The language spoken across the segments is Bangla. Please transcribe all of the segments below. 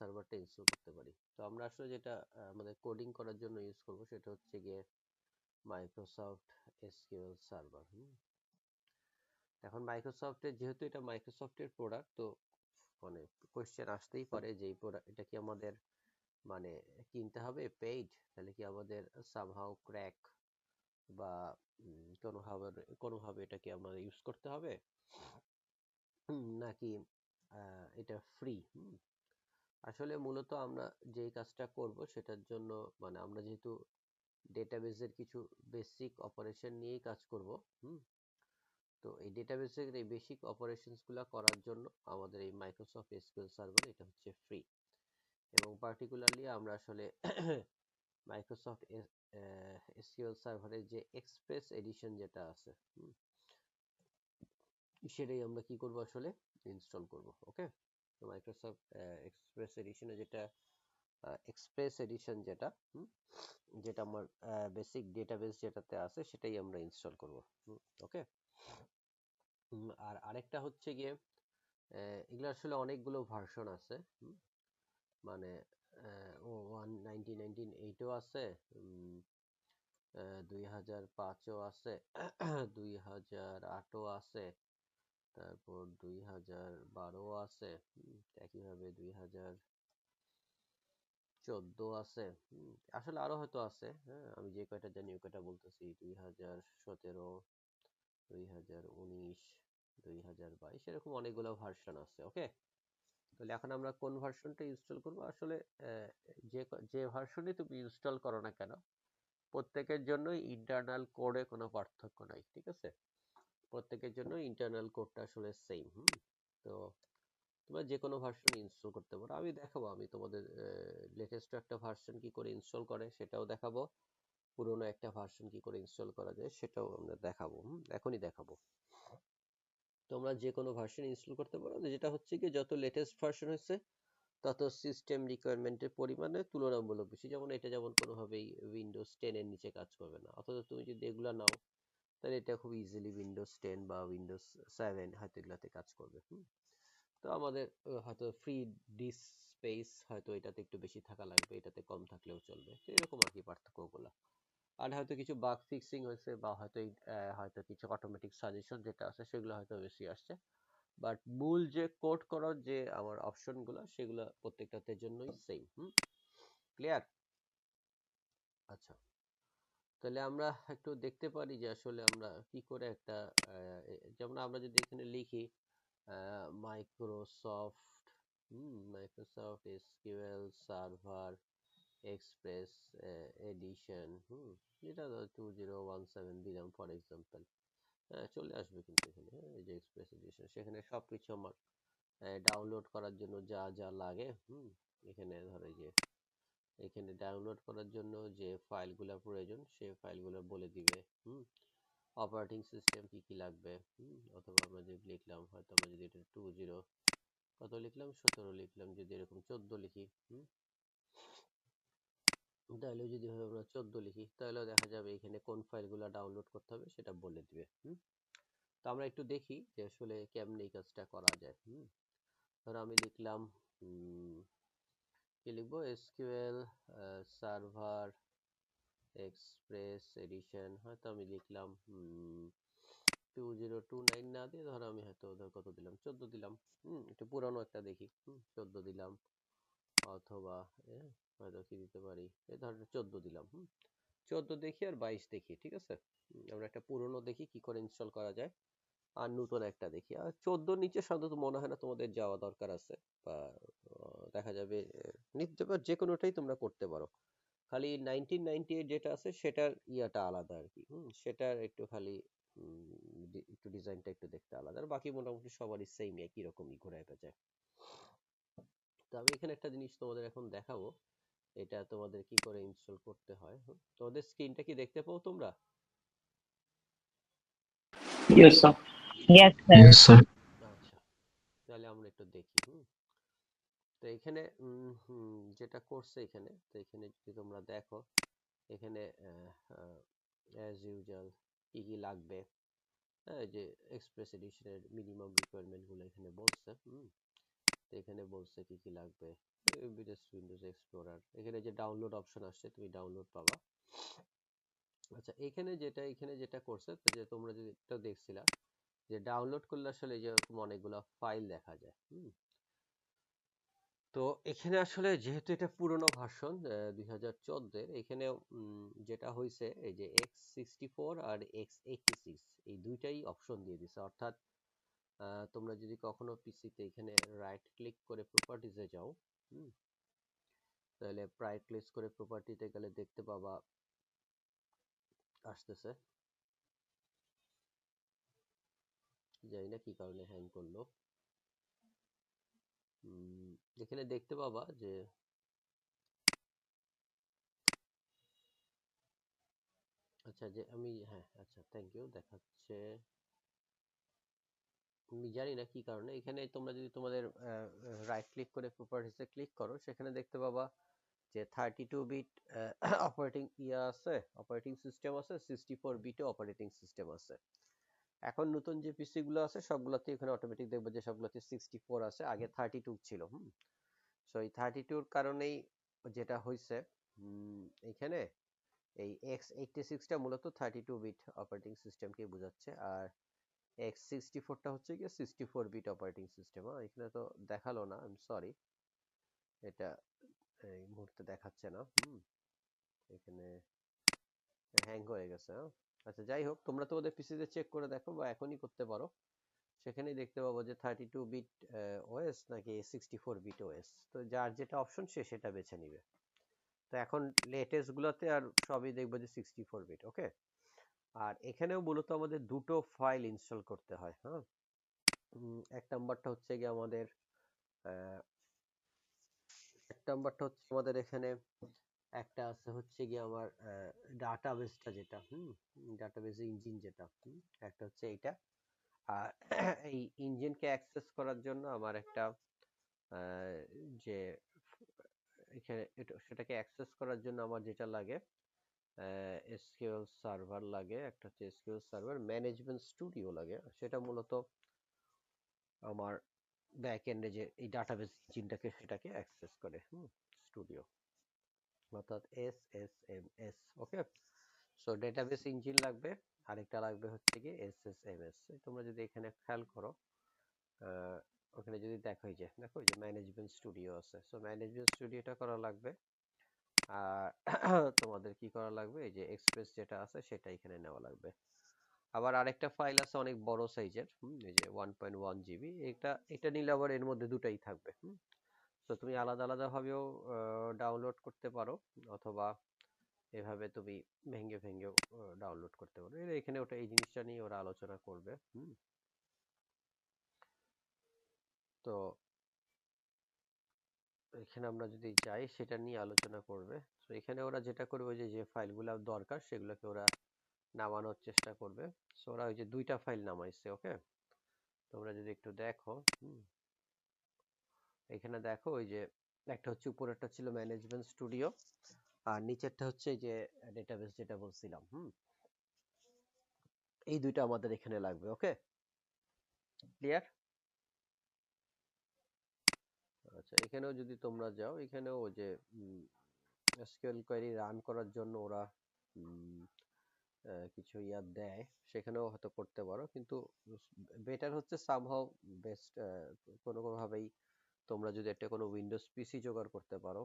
সার্ভারটা ইনস্টল করতে পারি। তো আমরা আসলে যেটা আমাদের কোডিং করার জন্য ইউজ করব সেটা হচ্ছে গিয়ে মাইক্রোসফট এসকিউএল সার্ভার। এখন মাইক্রোসফটের যেহেতু এটা মাইক্রোসফটের প্রোডাক্ট, তো মানে কোয়েশ্চেন আসতেই পারে যে এই প্রোডাক্ট এটা কি আমাদের মানে কিনতে হবে পেইড, তাহলে কি আমাদের সামহাউ ক্র্যাক বা কোনোভাবে এটা কি আমাদের ইউজ করতে হবে নাকি এটা ফ্রি। আসলে মূলত আমরা যেই কাজটা করব সেটার জন্য মানে আমরা যেহেতু ডেটাবেজের কিছু বেসিক অপারেশন নিয়েই কাজ করব। তো এই ডেটাবেসের এই বেসিক অপারেশনসগুলো করার জন্য আমাদের এই মাইক্রোসফট এসকিউএল সার্ভার এটা হচ্ছে ফ্রি, এবং পার্টিকুলারলি আমরা আসলে মাইক্রোসফট এসকিউএল সার্ভারের যে এক্সপ্রেস এডিশন যেটা আছে সেটাই আমরা কি করব আসলে ইনস্টল করব। ওকে, তো মাইক্রোসফট এক্সপ্রেস এডিশনে যেটা এক্সপ্রেস এডিশন যেটা যেটা আমার বেসিক ডেটাবেস যেটাতে আছে সেটাই আমরা ইনস্টল করব। ওকে, আর আরেকটা হচ্ছে গিয়ে এগুলো আসলে অনেকগুলো ভার্সন আছে, মানে 1998ও আছে, 2005ও আছে, 2008ও আছে, তারপর 2012ও আছে, একইভাবে 2014 আছে, আসলে আরো হয়তো আছে। হ্যাঁ, আমি যে কয়টা জানি ওই কয়টা বলতেছি, 2017, 2019, 2022, এরকম অনেকগুলো ভার্সন আছে। ওকে, তাহলে এখন আমরা কোন ভার্সনটা ইনস্টল করব? আসলে যে যে ভার্সনই তুমি ইনস্টল করো না কেন, প্রত্যেকের জন্যই ইন্টারনাল কোডে কোনো পার্থক্য নাই, ঠিক আছে? প্রত্যেকের জন্য ইন্টারনাল কোডটা আসলে সেম। তো তোমরা যে কোনো ভার্সন ইনস্টল করতে পারো। আমি দেখাবো, আমি তোমাদের লেটেস্ট একটা ভার্সন কি করে ইনস্টল করে সেটাও দেখাবো, পুরোনো একটা ভার্সন কি করে ইনস্টল করা যায় সেটাও আমরা দেখাবো। এখনই দেখাবো। তোমরা যে কোনো ভার্সন ইনস্টল করতে পারো, যেটা হচ্ছে কি যত লেটেস্ট ভার্সন হচ্ছে তত সিস্টেম রিকোয়ারমেন্টের পরিমাণে তুলনামূলক বেশি। যেমন এটা যেমন কোনোভাবেই উইন্ডোজ 10 এর নিচে কাজ করবে না, অথচ তুমি যদি এগুলা নাও তাহলে এটা খুব ইজিলি উইন্ডোজ 10 বা উইন্ডোজ 7 হয়তো এগুলাতে কাজ করবে। তো আমাদের হয়তো ফ্রি ডিস্ক স্পেস হয়তো এটাতে একটু বেশি থাকা লাগবে, এটাতে কম থাকলেও চলবে। তো এরকম আর কি পার্থক্যগুলো। আর হয়তো কিছু বাগ ফিক্সিং হয়েছে বা হয়তো হয়তো কিছু অটোমেটিক সাজেশন যেটা আছে সেগুলো হয়তো বেশি আসছে, বাট মূল যে কোড করার যে আমার অপশনগুলো সেগুলো প্রত্যেকটার জন্যই সেম। ক্লিয়ার? আচ্ছা, তাহলে আমরা একটু দেখতে পারি যে আসলে আমরা কি করে একটা যেমন আমরা যদি এখানে লিখি Microsoft Microsoft SQL server express edition, যেটা 2017 দিলাম ফর এক্সাম্পল, চলে আসবে কিন্তু এখানে। এই যে এক্সপ্রেস এডিশন, সেখানে সবকিছু আমার ডাউনলোড করার জন্য যা যা লাগে, এখানে ধরো যে এখানে ডাউনলোড করার জন্য যে ফাইলগুলো প্রয়োজন সেই ফাইলগুলো বলে দিবে। অপারেটিং সিস্টেম কি কি লাগবে, অথবা আমরা যদি লিখলাম, হয়তো আমরা যদি এটা 20 কত লিখলাম, 17 লিখলাম, যদি এরকম 14 লিখি, তাহলে যদি আমরা 14 লিখি তাহলে দেখা যাবে এখানে কোন ফাইলগুলো ডাউনলোড করতে হবে সেটা বলে দিবে। তো আমরা একটু দেখি যে আসলে কেমনে এই কাজটা করা যায়। ধরো আমি লিখলাম কি লিখবো, এসকিউএল সার্ভার এক্সপ্রেস এডিশন, হয়তো আমি লিখলাম 2029 না দিয়ে ধরো আমি হয়তো কত দিলাম, 14 দিলাম। একটু পুরানো একটা দেখি, 14 দিলাম, অথবা হয়তো কি দিতে পারি, এই ধরো 14 দিলাম। 14 দেখি আর 22 দেখি, ঠিক আছে? আমরা একটা পুরনো দেখি কি করে ইনস্টল করা যায়, আর নতুন একটা দেখি। আর 14 নিচে সাধারণত মনে হয় না তোমাদের যাওয়া দরকার আছে, বা দেখা যাবে নিতে পার, যে কোনোটাই তোমরা করতে পারো। খালি 1998 যেটা আছে সেটার ইয়াটা আলাদা আর কি, সেটার একটু খালি একটু ডিজাইনটা একটু দেখতে আলাদা, আর বাকি মোটামুটি সবারই সেম একই রকমই ঘোরায় পেঁচায়। তো আমি এখানে একটা জিনিস তোমাদের এখন দেখাবো, এটা তোমাদের কি করে ইনস্টল করতে হয়। তোমাদের স্ক্রিনটা কি দেখতে পাও তোমরা? Yes, sir. Yes, sir. Yes, sir. আচ্ছা, তাহলে আমরা একটু দেখি। তো এখানে যেটা করছে এখানে, তো এখানে যদি তোমরা দেখো, এখানে অ্যাজ ইউজুয়াল কি কি লাগবে, যে এক্সপ্রেস এডিশনের মিনিমাম রিকোয়ারমেন্ট গুলো এখানে বলছে। এখানে বলছে কি কি লাগবে, উইন্ডোজ এক্সপ্লোরার, এখানে যে ডাউনলোড অপশন আসছে তুমি ডাউনলোড পাবা। আচ্ছা এখানে যেটা করছে, তো যে তোমরা যেটা দেখছিলা যে ডাউনলোড করলে আসলে যেরকম অনেকগুলো ফাইল দেখা যায়। তো এখানে আসলে যেহেতু এটা পুরনো ভার্সন 2014 এর, এখানে যেটা হয়েছে এই যে x64 আর x86 এই দুইটাই অপশন দিয়ে দিছে। অর্থাৎ তোমরা যদি কখনো পিসিতে এখানে রাইট ক্লিক করে প্রপার্টিজে যাও, তাহলে রাইট ক্লিক করে প্রপার্টিতে গেলে দেখতে পাবা আসতেছে, জানি না কি কারণে হ্যাং করলো। এখানে দেখতে পাবা যে আচ্ছা যে আমি হ্যাঁ আচ্ছা থ্যাংক ইউ দেখাচ্ছে। আমি জানি না কি কারণে এখানে তোমরা যদি তোমাদের রাইট ক্লিক করে প্রপার্টিসে ক্লিক করো, সেখানে দেখতে পাবা যে 32 বিট অপারেটিং আছে, অপারেটিং সিস্টেম আছে, 64 বিটও অপারেটিং সিস্টেম আছে। এখন নতুন যে পিসি গুলো আছে সবগুলোতে এখানে অটোমেটিক দেখবে যে সবগুলোতে 64 আছে, আগে 32 ছিল। সো এই 32 এর কারণেই যেটা হইছে এখানে এই x86 টা মূলত 32 বিট অপারেটিং সিস্টেমকে বোঝাচ্ছে, আর x64 টা হচ্ছে কি 64 বিট অপারেটিং সিস্টেম। এখানে তো দেখালো না, আই এম সরি, এটা এই মুহূর্তে দেখাচ্ছে না। এখানে হ্যাং হয়ে গেছে। আচ্ছা যাই হোক, তোমরা তো ওদের পিসিতে চেক করে দেখো বা এখনই করতে পারো, সেখানেই দেখতে পাবো যে 32 বিট ওএস নাকি 64 বিট ওএস। তো যার যেটা অপশন সে সেটা বেছে নিবে। তো এখন লেটেস্ট গুলোতে আর সবই দেখবো যে 64 বিট। ওকে, আর এখানেও মূলত আমাদের দুটো ফাইল ইনস্টল করতে হয়। এক নাম্বারটা হচ্ছে গিয়ে আমাদের এখানে একটা আছে হচ্ছে গিয়ে আমার ডাটাবেসটা যেটা ডাটাবেস ইঞ্জিন যেটা, একটা হচ্ছে এইটা। আর এই ইঞ্জিনকে অ্যাক্সেস করার জন্য আমার একটা যে এখানে সেটাকে অ্যাক্সেস করার জন্য আমার যেটা লাগে এসকিউএল সার্ভার লাগে, একটা হচ্ছে এসকিউএল সার্ভার ম্যানেজমেন্ট স্টুডিও লাগে। সেটা মূলত আমার ব্যাক এন্ডে যে এই ডাটাবেস ইঞ্জিনটাকে সেটাকে অ্যাক্সেস করে স্টুডিও, অর্থাৎ এসএসএমএস। ওকে, সো ডেটাবেস ইঞ্জিন লাগবে, আরেকটা লাগবে হচ্ছে কি এসএসএমএস। তোমরা যদি এখানে খেয়াল করো ওখানে যদি দেখো এই যে ম্যানেজমেন্ট স্টুডিও আছে, সো ম্যানেজমেন্ট স্টুডিওটা করা লাগবে। আর তোমাদের কি করা লাগবে, এই যে এক্সপ্রেস যেটা আছে সেটা এখানে নেওয়া লাগবে। আবার আরেকটা ফাইল আছে অনেক বড় সাইজের, এই যে 1.1 জিবি, এটা নিলে আবার এর মধ্যে দুটাই থাকবে। তো তুমি আলাদা আলাদা ভাবেও ডাউনলোড করতে পারো, অথবা এভাবে তুমি ভেঙে ভেঙেও ডাউনলোড করতে পারো। এখানে ওটা এই জিনিসটা নিয়ে ওরা আলোচনা করবে। তো এখানে আমরা যদি যাই সেটা নিয়ে আলোচনা করবে। তো এখানে ওরা যেটা করবে যে যে ফাইলগুলো দরকার সেগুলোকে ওরা নামানোর চেষ্টা করবে। সো ওরা ওই যে দুইটা ফাইল নামাইছে। ওকে, তোমরা যদি একটু দেখো এখানে দেখো, ওই যে একটা হচ্ছে উপরেরটা ছিল ম্যানেজমেন্ট স্টুডিও, আর নিচেরটা হচ্ছে যে ডেটাবেস যেটা বলছিলাম। এই দুইটা আমাদের এখানে লাগবে। ওকে, ক্লিয়ার? আচ্ছা এখানেও যদি তোমরা যাও, এখানেও যে এসকিউএল কোয়েরি রান করার জন্য ওরা কিছু দেয়, সেখানেও হয়তো করতে পারো, কিন্তু বেটার হচ্ছে সামহাউ বেস্ট কোনোভাবেই তোমরা যদি একটা কোনো উইন্ডোজ পিসি জোগাড় করতে পারো,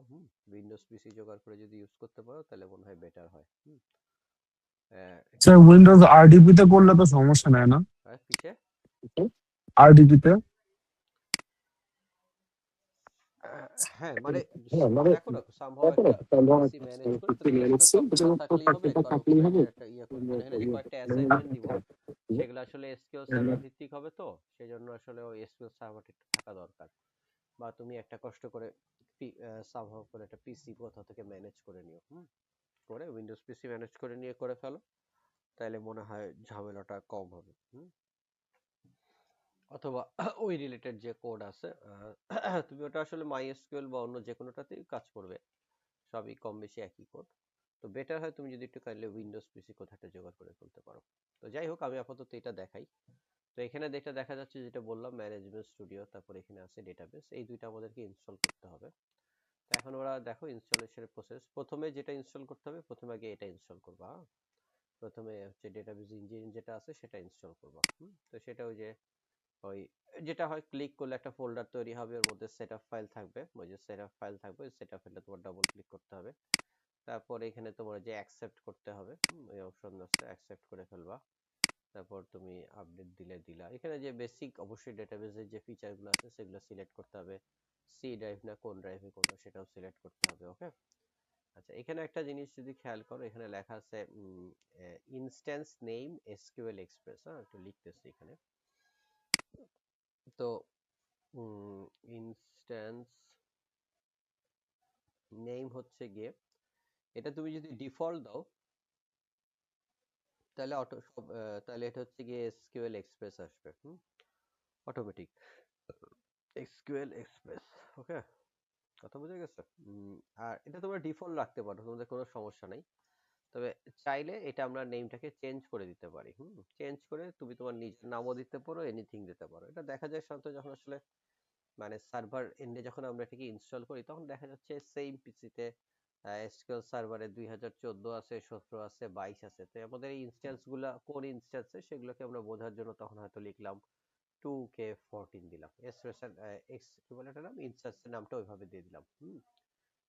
উইন্ডোজ পিসি জোগাড় করে যদি ইউজ করতে পারো তাহলে মনে হয় বেটার হয়। স্যার উইন্ডোজ আরডিপি তে করলে তো সমস্যা নাই না? পিছে আরডিপি তে হ্যাঁ মানে দেখো না সামহাও একটা পিসি ম্যানেজ করে, তো তোমার প্রপার্টিটা থাকলেই হবে, কারণ কোনো একটা করে, কারণ এখানে যে কয়েকটা অ্যাসাইনমেন্ট দিব সেগুলো আসলে এসকিউএল সার্ভার ভিত্তিক হবে, তো সেজন্য আসলে ওই এসকিউএল সার্ভারটা একটু থাকা দরকার। বা তুমি একটা কষ্ট করে সামহাও করে একটা পিসি কোথা থেকে ম্যানেজ করে নিও, করে উইন্ডোজ পিসি ম্যানেজ করে নিয়ে করে ফেলো, তাহলে মনে হয় ঝামেলাটা কম হবে। অথবা ওই রিলেটেড যে কোড আছে তুমি ওটা আসলে মাইএসকিউএল বা অন্য যে কোনোটাতেই কাজ করবে, সবই কম বেশি একই কোড। তো বেটার হয় তুমি যদি একটু কাইন্ডলি উইন্ডোজ পিসি কোথাটা জোগাড় করে ফেলতে পারো। তো যাই হোক, আমি আপাতত এটা দেখাই। তো এখানে দেখা যাচ্ছে যেটা বললাম ম্যানেজমেন্ট স্টুডিও, তারপর এখানে আছে ডেটাবেস, এই দুইটা আমাদেরকে ইনস্টল করতে হবে। তো এখন ওরা দেখো ইনস্টলেশনের প্রসেস, প্রথমে যেটা ইনস্টল করতে হবে, প্রথমে আগে এটা ইনস্টল করবা। প্রথমে হচ্ছে ডেটাবেস ইঞ্জিন যেটা আছে সেটা ইনস্টল করবা। তো সেটা ওই যে ওই যেটা হয়, ক্লিক করলে একটা ফোল্ডার তৈরি হবে, ওর মধ্যে সেটআপ ফাইল থাকবে, ওই যে সেটআপ ফাইল থাকবে, ওই সেটআপ ফাইলটা তোমার ডাবল ক্লিক করতে হবে। তারপর এখানে তোমার যে অ্যাকসেপ্ট করতে হবে, ওই অপশন আছে, অ্যাকসেপ্ট করে ফেলবা। তারপর তুমি আপডেট দিলা। এখানে যে বেসিক অবশ্যই ডেটাবেসের যে ফিচারগুলো আছে সেগুলো সিলেক্ট করতে হবে, সি ড্রাইভ না কোন ড্রাইভে করবে সেটাও সিলেক্ট করতে হবে। ওকে, আচ্ছা এখানে একটা জিনিস যদি খেয়াল করো, এখানে লেখা আছে ইনস্ট্যান্স নেম এসকিউএল এক্সপ্রেস। হ্যাঁ, একটু লিখতেছি এখানে। তো ইনস্ট্যান্স নেম হচ্ছে গিয়ে, এটা তুমি যদি ডিফল্ট দাও তাহলে তাহলে এটা হচ্ছে গিয়ে এসকিউএল এক্সপ্রেস আসবে, অটোমেটিক এসকিউএল এক্সপ্রেস। ওকে, কথা বুঝে গেছে? আর এটা তোমরা ডিফল্ট রাখতে পারো, তোমাদের কোনো সমস্যা নাই। তবে চাইলে এটা আমরা নেমটাকে চেঞ্জ করে দিতে পারি। চেঞ্জ করে তুমি তোমার নিজের নামও দিতে পারো, এনিথিং দিতে পারো। এটা দেখা যায় সাধারণত যখন আসলে মানে সার্ভার এন্ডে যখন আমরা এটাকে ইনস্টল করি, তখন দেখা যাচ্ছে সেম পিসিতে এসকিউএল সার্ভারে 2014 আছে, 17 আছে, 22 আছে। তো আমাদের এই ইনস্ট্যান্স গুলা কোন ইনস্ট্যান্সে, সেগুলোকে আমরা বোঝার জন্য তখন হয়তো লিখলাম 2K14 দিলাম, এক্সপ্রেশন এক্স কি বলে এটা নাম, ইনস্ট্যান্সের নামটা ওইভাবে দিয়ে দিলাম।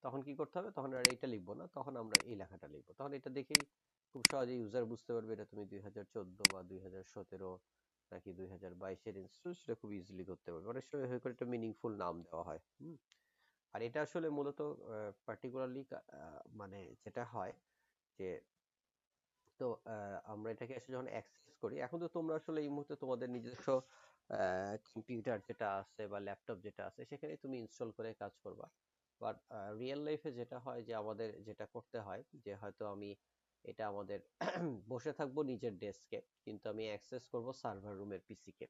তখন কি করতে হবে, তখন আর এইটা লিখবো না, তখন আমরা এই লেখাটা লিখবো। তখন এটা দেখেই খুব সহজে ইউজার বুঝতে পারবে এটা তুমি 2014 বা 2017 নাকি 2022-এর ইনস্ট্যান্স, সেটা খুব ইজিলি ধরতে পারবে। অনেক সময় হয়ে করে একটা মিনিংফুল নাম দেওয়া হয়। আর এটা আসলে মূলত পার্টিকুলারলি মানে যেটা হয় যে, তো আমরা এটাকে এসে যখন অ্যাক্সেস করি, এখন তো তোমরা আসলে এই মুহূর্তে তোমাদের নিজস্ব কম্পিউটার যেটা আছে বা ল্যাপটপ যেটা আছে সেখানে তুমি ইনস্টল করে কাজ করবা। বাট রিয়েল লাইফে যেটা হয় যে, আমাদের যেটা করতে হয় যে, হয়তো আমি এটা আমাদের বসে থাকবো নিজের ডেস্কে, কিন্তু আমি অ্যাক্সেস করব সার্ভার রুমের পিসিকে।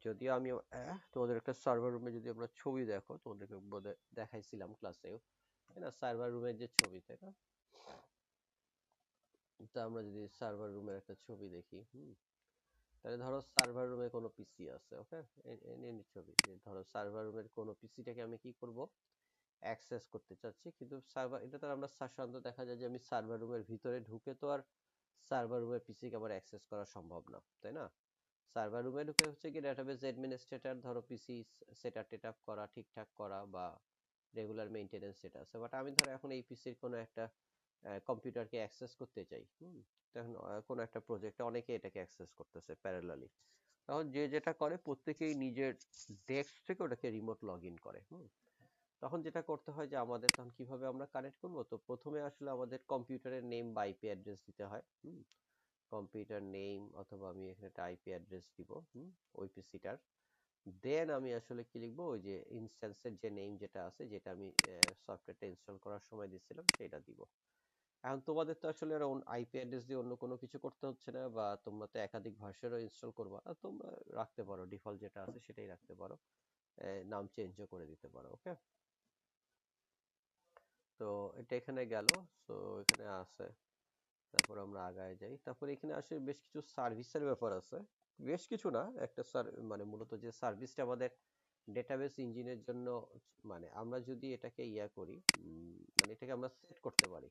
যদিও আমি তোমাদের একটা সার্ভার রুমে যদি আমরা ছবি দেখো, তোমাদেরকে বোধহয় দেখাইছিলাম ক্লাসেও, তাই না? সার্ভার রুমের যে ছবি, তাই না? তো আমরা যদি সার্ভার রুমের একটা ছবি দেখি, তাহলে ধরো সার্ভার রুমে কোনো পিসি আছে। ওকে, ছবি যে ধরো সার্ভার রুমের কোনো পিসিটাকে আমি কি করব, অ্যাক্সেস করতে চাচ্ছি, কিন্তু সার্ভার এটা তো আমরা সাধারণত দেখা যায় যে, আমি সার্ভার রুমের ভিতরে ঢুকে তো আর সার্ভার রুমের পিসিকে আবার অ্যাক্সেস করা সম্ভব না, তাই না? সার্ভার রুমে ঢুকে হচ্ছে কি, ডেটাবেস অ্যাডমিনিস্ট্রেটর, ধরো পিসি সেটআপ টেটআপ করা, ঠিকঠাক করা, বা রেগুলার মেইনটেনেন্স যেটা আছে। বাট আমি ধরো এখন এই পিসির কোনো একটা কম্পিউটারকে অ্যাক্সেস করতে চাই। তখন কোনো একটা প্রজেক্টে অনেকে এটাকে অ্যাক্সেস করতেছে প্যারালালি। তখন যে যেটা করে, প্রত্যেকেই নিজের ডেস্ক থেকে ওটাকে রিমোট লগ ইন করে। তখন যেটা করতে হয় যে, আমাদের তখন কিভাবে আমরা কানেক্ট করব, তো প্রথমে আসলে আমাদের কম্পিউটারের নেম বা আইপি অ্যাড্রেস দিতে হয়। কম্পিউটার নেম, অথবা আমি এখানে একটা আইপি অ্যাড্রেস দিব ওই পিসিটার। দেন আমি আসলে কি লিখবো, ওই যে ইনস্ট্যান্সের যে নেম যেটা আছে, যেটা আমি সফটওয়্যারটা ইনস্টল করার সময় দিচ্ছিলাম, সেটা দিব। এখন তোমাদের তো আসলে আইপি অ্যাড্রেস দিয়ে অন্য কোনো কিছু করতে হচ্ছে না, বা তোমরা তো একাধিক ভার্সনও ইনস্টল করবা, আর তোমরা রাখতে পারো ডিফল্ট যেটা আছে সেটাই রাখতে পারো, নাম চেঞ্জও করে দিতে পারো। ওকে, তো এটা এখানে গেল। তো এখানে আছে, তারপর আমরা আগায় যাই। তারপর এখানে আসে বেশ কিছু সার্ভিসের ব্যাপার আছে। বেশ কিছু না, একটা মানে মূলত যে সার্ভিসটা আমাদের ডেটাবেস ইঞ্জিনের জন্য, মানে আমরা যদি এটাকে করি, মানে এটাকে আমরা সেট করতে পারি।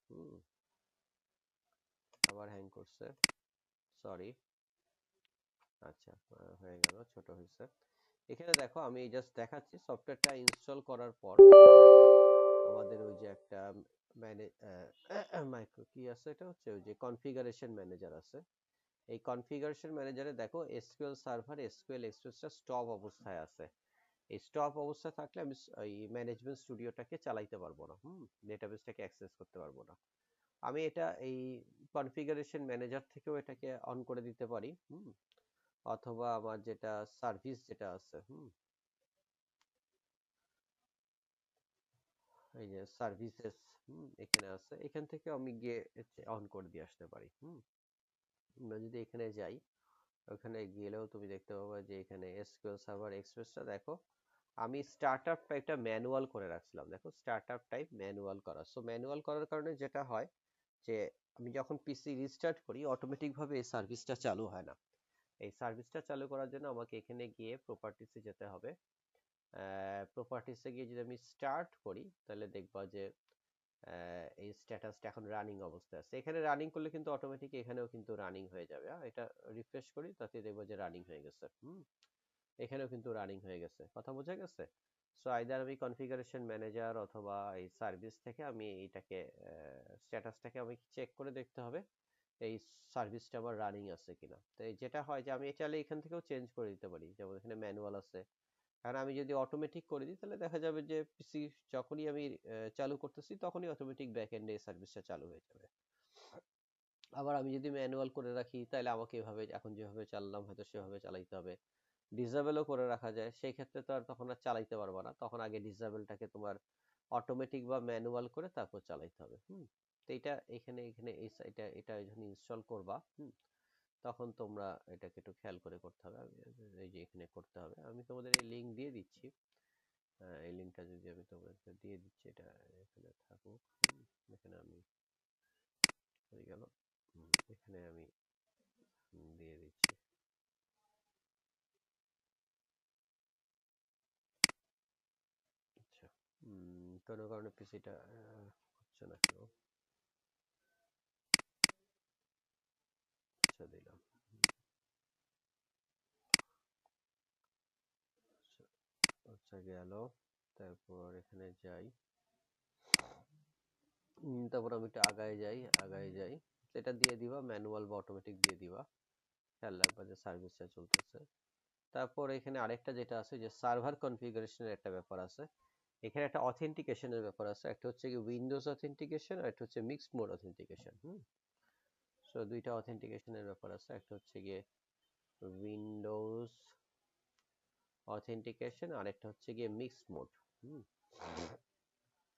হুম আবার হ্যাং করছে, সরি। আচ্ছা, হয়ে গেল, ছোট হয়েছে। এখানে দেখো, আমি জাস্ট দেখাচ্ছি সফটওয়্যারটা ইনস্টল করার পর আমাদের ওই যে একটা মাইক্রো কি আছে, এটা হচ্ছে ওই যে কনফিগারেশন ম্যানেজার আছে। এই কনফিগারেশন ম্যানেজারে দেখো এসকিউএল সার্ভার এসকিউএল এক্সপ্রেসটা স্টপ অবস্থায় আছে। এই স্টপ অবস্থায় থাকলে আমি এই ম্যানেজমেন্ট স্টুডিওটাকে চালাইতে পারবো না, ডেটাবেসটাকে অ্যাক্সেস করতে পারবো না। আমি এটা এই কনফিগারেশন ম্যানেজার থেকেও এটাকে অন করে দিতে পারি, অথবা আমার যেটা সার্ভিস যেটা আছে, এই যে সার্ভিসেস, এখানে আছে, এখান থেকে আমি গিয়ে অন করে দিয়ে আসতে পারি। আমরা যদি এখানে যাই, ওখানে গেলেও তুমি দেখতে পাবে যে এখানে এসকিউএল সার্ভার এক্সপ্রেসটা দেখো, আমি স্টার্টআপ টাইপটা ম্যানুয়াল করে রাখছিলাম। দেখো স্টার্টআপ টাইপ ম্যানুয়াল করা, সো ম্যানুয়াল করার কারণে যেটা হয় যে, আমি যখন পিসি রিস্টার্ট করি, অটোমেটিক ভাবে এই সার্ভিসটা চালু হয় না। এই সার্ভিসটা চালু করার জন্য আমাকে এখানে গিয়ে প্রপার্টিসে যেতে হবে। প্রপার্টিসে গিয়ে যদি আমি স্টার্ট করি তাহলে দেখবা যে এই স্ট্যাটাসটা এখন রানিং অবস্থায় আছে। এখানে রানিং করলে কিন্তু অটোমেটিক এখানেও কিন্তু রানিং হয়ে যাবে। এটা রিফ্রেশ করি, তাতে দেখবো যে রানিং হয়ে গেছে। এখানেও কিন্তু রানিং হয়ে গেছে। কথা বোঝা গেছে? সো আইদার আমি কনফিগারেশন ম্যানেজার অথবা এই সার্ভিস থেকে আমি এইটাকে স্ট্যাটাসটাকে আমি চেক করে দেখতে হবে এই সার্ভিসটা আমার রানিং আছে কিনা। তো যেটা হয় যে আমি চাইলে এখান থেকেও চেঞ্জ করে দিতে পারি, যেমন এখানে ম্যানুয়াল আছে। কারণ আমি যদি অটোমেটিক করে দিই তাহলে দেখা যাবে যে পিসি যখনই আমি চালু করতেছি তখনই অটোমেটিক ব্যাকএন্ডে এই সার্ভিসটা চালু হয়ে যাবে। আবার আমি যদি ম্যানুয়াল করে রাখি তাহলে আমাকে এভাবে এখন যেভাবে চালালাম হয়তো সেভাবে চালাইতে হবে। ডিসেবলও করে রাখা যায়, সেই ক্ষেত্রে তো আর তখন আর চালাইতে পারবা না, তখন আগে ডিসেবলটাকে তোমার অটোমেটিক বা ম্যানুয়াল করে তারপর চালাইতে হবে। তো এটা এখানে এখানে এটা যখন ইনস্টল করবা তখন তোমরা এটাকে একটু খেয়াল করে করতে হবে। এই যে এখানে করতে হবে, আমি তোমাদের এই লিঙ্ক দিয়ে দিচ্ছি। এই লিঙ্কটা যদি আমি তোমাদেরকে দিয়ে দিচ্ছি, এটা এখানে থাকুক। এখানে আমি হয়ে গেল, এখানে আমি দিয়ে দিচ্ছি। আচ্ছা, কোনো কারণে পিসিটা হচ্ছে না কেন? আচ্ছা, দিলাম। আচ্ছা গেল, তারপর এখানে যাই। তারপর আমি একটু আগায় যাই, সেটা দিয়ে দিবা ম্যানুয়াল বা অটোমেটিক দিয়ে দিবা, খেয়াল রাখবা যে সার্ভিসটা চলতেছে। তারপর এখানে আরেকটা যেটা আছে যে সার্ভার কনফিগারেশনের একটা ব্যাপার আছে। এখানে একটা অথেন্টিকেশনের ব্যাপার আছে, একটা হচ্ছে কি উইন্ডোজ অথেন্টিকেশন আর একটা হচ্ছে মিক্সড মোড অথেন্টিকেশন। সো দুইটা অথেন্টিকেশনের ব্যাপার আছে, একটা হচ্ছে গিয়ে উইন্ডোজ অথেন্টিকেশন আর একটা হচ্ছে গিয়ে মিক্সড মোড।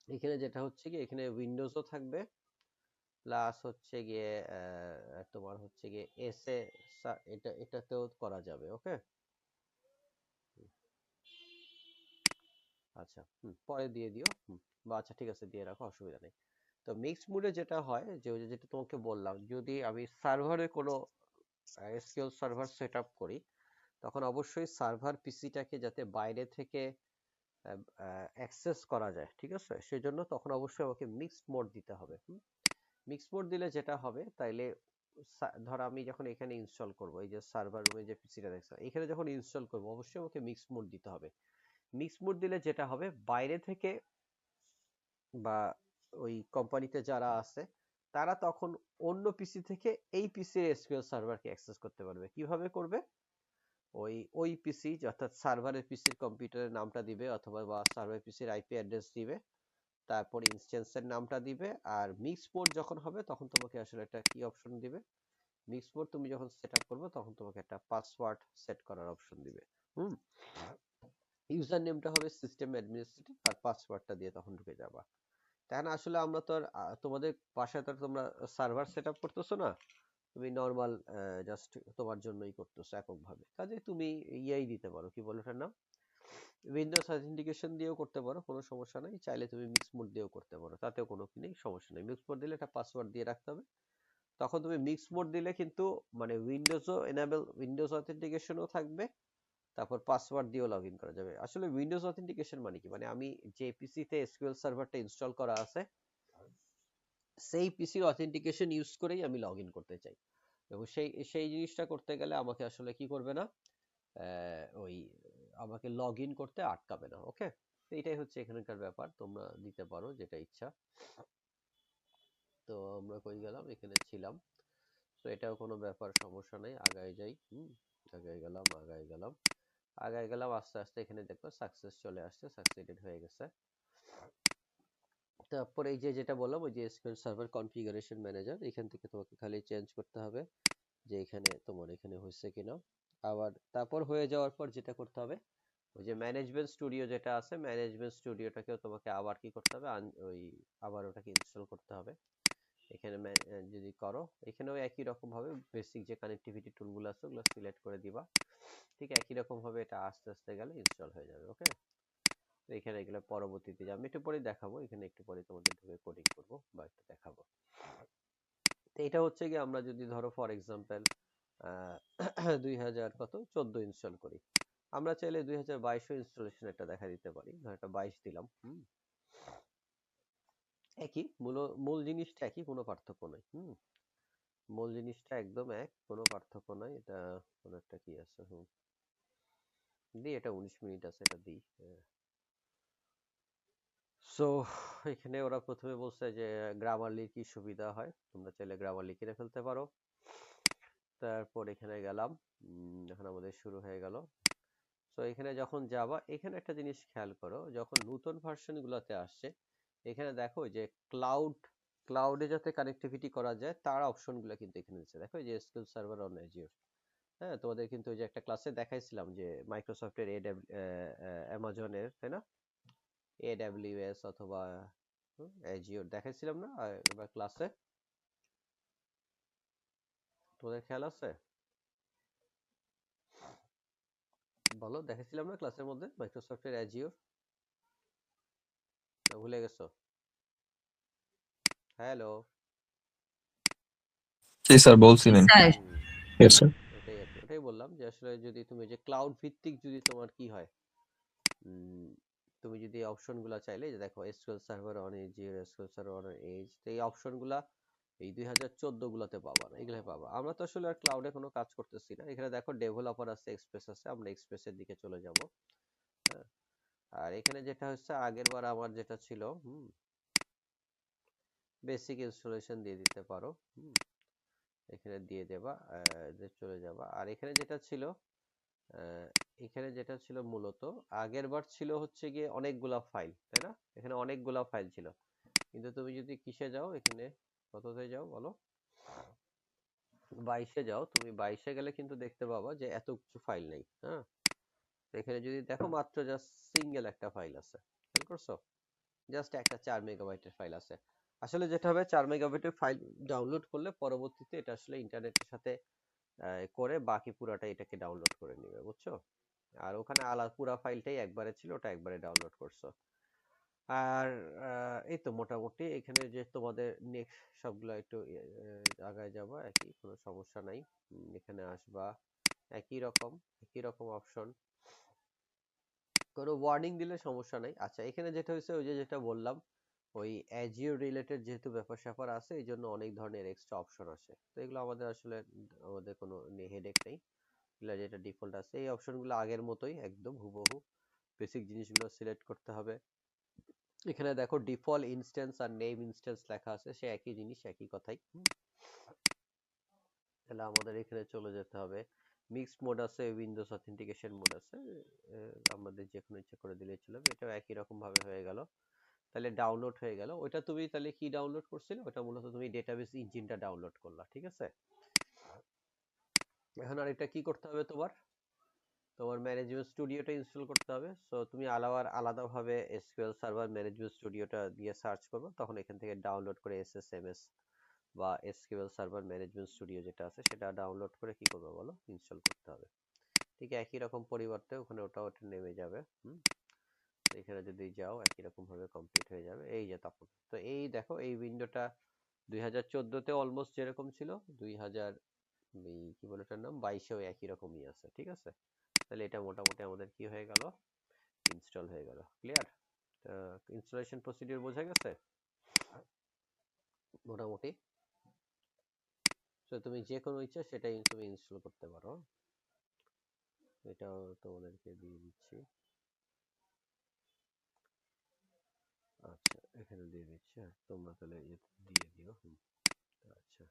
এখানে যেটা হচ্ছে কি এখানে উইন্ডোজও থাকবে, প্লাস হচ্ছে গিয়ে তোমার হচ্ছে গিয়ে এসএ এটাতেও করা যাবে। ওকে, আচ্ছা, পরে দিয়ে দিও। বা আচ্ছা ঠিক আছে, দিয়ে রাখো, অসুবিধা নেই। তো মিক্সড মোডে যেটা হয় যে যেটা তোমাকে বললাম, যদি আমি সার্ভারে কোনো এসকিউএল সার্ভার সেট আপ করি, তখন অবশ্যই সার্ভার পিসিটাকে যাতে বাইরে থেকে অ্যাক্সেস করা যায়, ঠিক আছে, সেজন্য তখন অবশ্যই আমাকে মিক্সড মোড দিতে হবে। মিক্সড মোড দিলে যেটা হবে, তাইলে ধর আমি যখন এখানে ইনস্টল করব, এই যে সার্ভার রুমে যে পিসিটা দেখছো এখানে যখন ইনস্টল করব, অবশ্যই আমাকে মিক্সড মোড দিতে হবে। মিক্সড মোড দিলে যেটা হবে, বাইরে থেকে বা ওই কোম্পানিতে যারা আছে তারা তখন অন্য পিসি থেকে এই পিসির এসকিউএল সার্ভারকে অ্যাক্সেস করতে পারবে। কিভাবে করবে? ওই পিসি অর্থাৎ সার্ভারের পিসির কম্পিউটারের নামটা দিবে, অথবা বা সার্ভার পিসির আইপি অ্যাড্রেস দিবে, তারপর ইনস্ট্যান্সের নামটা দিবে, আর মিক্স মোড যখন হবে তখন তোমাকে আসলে একটা কি অপশন দিবে, মিক্স মোড তুমি যখন সেট আপ করবে তখন তোমাকে একটা পাসওয়ার্ড সেট করার অপশন দিবে। ইউজার নেমটা হবে সিস্টেম অ্যাডমিনিস্ট্রেটর, আর পাসওয়ার্ডটা দিয়ে তখন ঢুকে যাবা। তাই না? আসলে আমরা তো আর তোমাদের বাসায় তো আর তোমরা সার্ভার সেট আপ করতেছো না, তুমি নর্মাল জাস্ট তোমার জন্যই করতেছো এককভাবে, কাজে তুমি ইয়েই দিতে পারো, কি বলে ওটার নাম, উইন্ডোজ অথেন্টিকেশন দিয়েও করতে পারো, কোনো সমস্যা নাই। চাইলে তুমি মিক্স মোড দিয়েও করতে পারো, তাতেও কোনো কি নেই, সমস্যা নেই। মিক্স মোড দিলে একটা পাসওয়ার্ড দিয়ে রাখতে হবে। তখন তুমি মিক্স মোড দিলে কিন্তু মানে উইন্ডোজ অথেন্টিকেশনও থাকবে, তারপর পাসওয়ার্ড দিয়েও লগ ইন করা যাবে। আসলে উইন্ডোজ অথেন্টিকেশন মানে কি, মানে আমি যে পিসিতে এসকিউএল সার্ভারটা ইনস্টল করা আছে সেই পিসির অথেন্টিকেশন ইউজ করেই আমি লগ ইন করতে চাই, এবং সেই সেই জিনিসটা করতে গেলে আমাকে আসলে কি করবে না, ওই আমাকে লগ ইন করতে আটকাবে না। ওকে, তো এটাই হচ্ছে এখানকার ব্যাপার, তোমরা দিতে পারো যেটা ইচ্ছা। তো আমরা কই গেলাম, এখানে ছিলাম। তো এটাও কোনো ব্যাপার, সমস্যা নেই, আগায় যাই। আগায় গেলাম আস্তে আস্তে, এখানে দেখো সাকসেস চলে আসছে, সাকসিডেড হয়ে গেছে। তারপরে এই যে যেটা বললাম, ওই যে এসকিউএল সার্ভার কনফিগারেশন ম্যানেজার, এখান থেকে তোমাকে খালি চেঞ্জ করতে হবে যে এখানে তোমার এখানে হয়েছে কিনা। আবার তারপর হয়ে যাওয়ার পর যেটা করতে হবে, ওই যে ম্যানেজমেন্ট স্টুডিও যেটা আছে, ম্যানেজমেন্ট স্টুডিওটাকেও তোমাকে আবার কি করতে হবে, ওই আবার ওটাকে ইনস্টল করতে হবে। এখানে যদি করো, এখানেও একই রকম ভাবে বেসিক যে কানেক্টিভিটি টুলগুলো আছে ওগুলো সিলেক্ট করে দিবা। ঠিক একই রকম ভাবে এটা আস্তে আস্তে গেলে ইনস্টল হয়ে যাবে। ওকে, তো এখানে এগুলো পরবর্তীতে আমি একটু পরে দেখাবো, এখানে একটু পরে তোমাদের ঢুকে কোডিং করবো বা একটু দেখাবো। তো এটা হচ্ছে কি, আমরা যদি ধরো ফর এক্সাম্পল 2014 ইনস্টল করি। আমরা চাইলে 2022 ইনস্টলেশন একটা দেখা দিতে পারি, ধর এটা 22 দিলাম। একই মূল জিনিসটা একই, কোনো পার্থক্য নাই। মূল জিনিসটা একদম এক, কোনো পার্থক্য নাই। এটা কোনো একটা কি আছে, দিই, এটা 19 মিনিট আছে, এটা দিই। সো এখানে ওরা প্রথমে বলছে যে গ্রামারলি কি সুবিধা হয়, তোমরা চাইলে গ্রামারলি কিনে ফেলতে পারো। তারপর এখানে গেলাম, এখন আমাদের শুরু হয়ে গেল। সো এখানে যখন যাবা, এখানে একটা জিনিস খেয়াল করো, যখন নতুন ভার্সন গুলোতে আসছে, এখানে দেখো যে ক্লাউডে যাতে কানেক্টিভিটি করা যায় তার অপশন গুলো কিন্তু এখানে দিচ্ছে। দেখো যে এসকিউএল সার্ভার অন অ্যাজিওর। হ্যাঁ, তোমাদের কিন্তু ওই যে একটা ক্লাসে দেখাইছিলাম যে মাইক্রোসফটের অ্যামাজনের, তাই না, এডব্লিউএস অথবা অ্যাজিওর দেখাইছিলাম না এবার ক্লাসে? তোমাদের খেয়াল আছে? বলো, দেখাইছিলাম না ক্লাসের মধ্যে মাইক্রোসফটের অ্যাজিওর? ভুলে গেছো? হ্যালো। জি স্যার, বলছিলেন। Sir yes sir. ওটাই আর কি, ওটাই বললাম যে আসলে যদি তুমি যে ক্লাউড ভিত্তিক যদি তোমার কি হয়, তুমি যদি অপশন গুলা চাইলে, যে দেখো SQL server on Edge, SQL server on Edge, তো এই অপশন গুলা এই 2014 গুলাতে পাবা না, এগুলো পাবা। আমরা তো আসলে আর ক্লাউডে কোনো কাজ করতেছি না। এখানে দেখো ডেভেলপার আছে, এক্সপ্রেস আছে, আমরা এক্সপ্রেসের দিকে চলে যাব। হ্যাঁ, আর এখানে যেটা হচ্ছে আগের বার আমার যেটা ছিল, বেসিক ইনস্টলেশন দিয়ে দিতে পারো। এখানে দিয়ে দেবা, চলে যাবা। আর এখানে যেটা ছিল, মূলত আগের বার ছিল হচ্ছে গিয়ে অনেকগুলা ফাইল, তাই না? এখানে অনেকগুলা ফাইল ছিল, কিন্তু তুমি যদি কিসে যাও, এখানে কততে যাও বলো, 22-এ যাও। তুমি 22-এ গেলে কিন্তু দেখতে পাবা যে এত কিছু ফাইল নেই। হ্যাঁ, এখানে যদি দেখো মাত্র জাস্ট সিঙ্গেল একটা ফাইল আছে, খেয়াল করছো? জাস্ট একটা 4 মেগাবাইটের ফাইল আছে। আসলে যেটা হবে, 4 মেগাবাইটের ফাইল ডাউনলোড করলে পরবর্তীতে এটা আসলে ইন্টারনেটের সাথে করে বাকি পুরাটা এটাকে ডাউনলোড করে নিবে, বুঝছো? আর ওখানে আলাদা পুরা ফাইলটাই একবারে ছিল, ওটা একবারে ডাউনলোড করছো। আর এই তো মোটামুটি এখানে যে তোমাদের নেক্সট সবগুলো একটু আগায় যাবা, একই, কোনো সমস্যা নাই। এখানে আসবা, একই রকম অপশন, কোনো ওয়ার্নিং দিলে সমস্যা নাই। আচ্ছা, এখানে যেটা হয়েছে, ওই যে যেটা বললাম, ওই অ্যাজিওর রিলেটেড যেহেতু ব্যাপার স্যাপার আছে, এই জন্য অনেক ধরনের এক্সট্রা অপশন আছে। তো এগুলো আমাদের আসলে আমাদের কোনো হেডেক নেই, এগুলো যেটা ডিফল্ট আছে। এই অপশনগুলো আগের মতোই একদম হুবহু, বেসিক জিনিসগুলো সিলেক্ট করতে হবে। এখানে দেখো ডিফল্ট ইনস্ট্যান্স আর নেম ইনস্ট্যান্স লেখা আছে, সে একই জিনিস, একই কথাই। তাহলে আমাদের এখানে চলে যেতে হবে। মিক্সড মোড আছে, উইন্ডোজ অথেন্টিকেশন মোড আছে, আমাদের যে কোনো ইচ্ছা করে দিলেই চলবে। এটাও একই রকম ভাবে হয়ে গেল। তাহলে ডাউনলোড হয়ে গেল। ওইটা তুমি তাহলে কি ডাউনলোড করছিলে? ওটা মূলত তুমি ডেটাবেস ইঞ্জিনটা ডাউনলোড করলা, ঠিক আছে? এখন আর এটা কি করতে হবে, তোমার ম্যানেজমেন্ট স্টুডিওটা ইনস্টল করতে হবে। সো তুমি আলাদাভাবে এসকিউএল সার্ভার ম্যানেজমেন্ট স্টুডিওটা দিয়ে সার্চ করবে, তখন এখান থেকে ডাউনলোড করে এসএসএমএস বা এসকিউএল সার্ভার ম্যানেজমেন্ট স্টুডিও যেটা আছে সেটা ডাউনলোড করে কি করবে বলো, ইনস্টল করতে হবে। ঠিক একই রকম পরিবর্তে ওখানে ওটা নেমে যাবে। এখানে যদি যাও, একই রকম ভাবে কমপ্লিট হয়ে যাবে। এই যে তখন তো এই দেখো, এই উইন্ডোটা 2014-তে অলমোস্ট যেরকম ছিল, 2000 কি বলে এটার নাম, 22-এও একই রকমই আছে, ঠিক আছে? তাহলে এটা মোটামুটি আমাদের কি হয়ে গেল, ইনস্টল হয়ে গেল। ক্লিয়ার? ইনস্টলেশন প্রসিডিউর বোঝা গেছে মোটামুটি? তো তুমি যে কোনো ইচ্ছা সেটাই তুমি ইনস্টল করতে পারো। এটাও তোমাদেরকে দিয়ে দিচ্ছি। আচ্ছা, এখানে দিয়ে দিচ্ছি, আর তোমরা তাহলে দিয়ে দিও। আচ্ছা,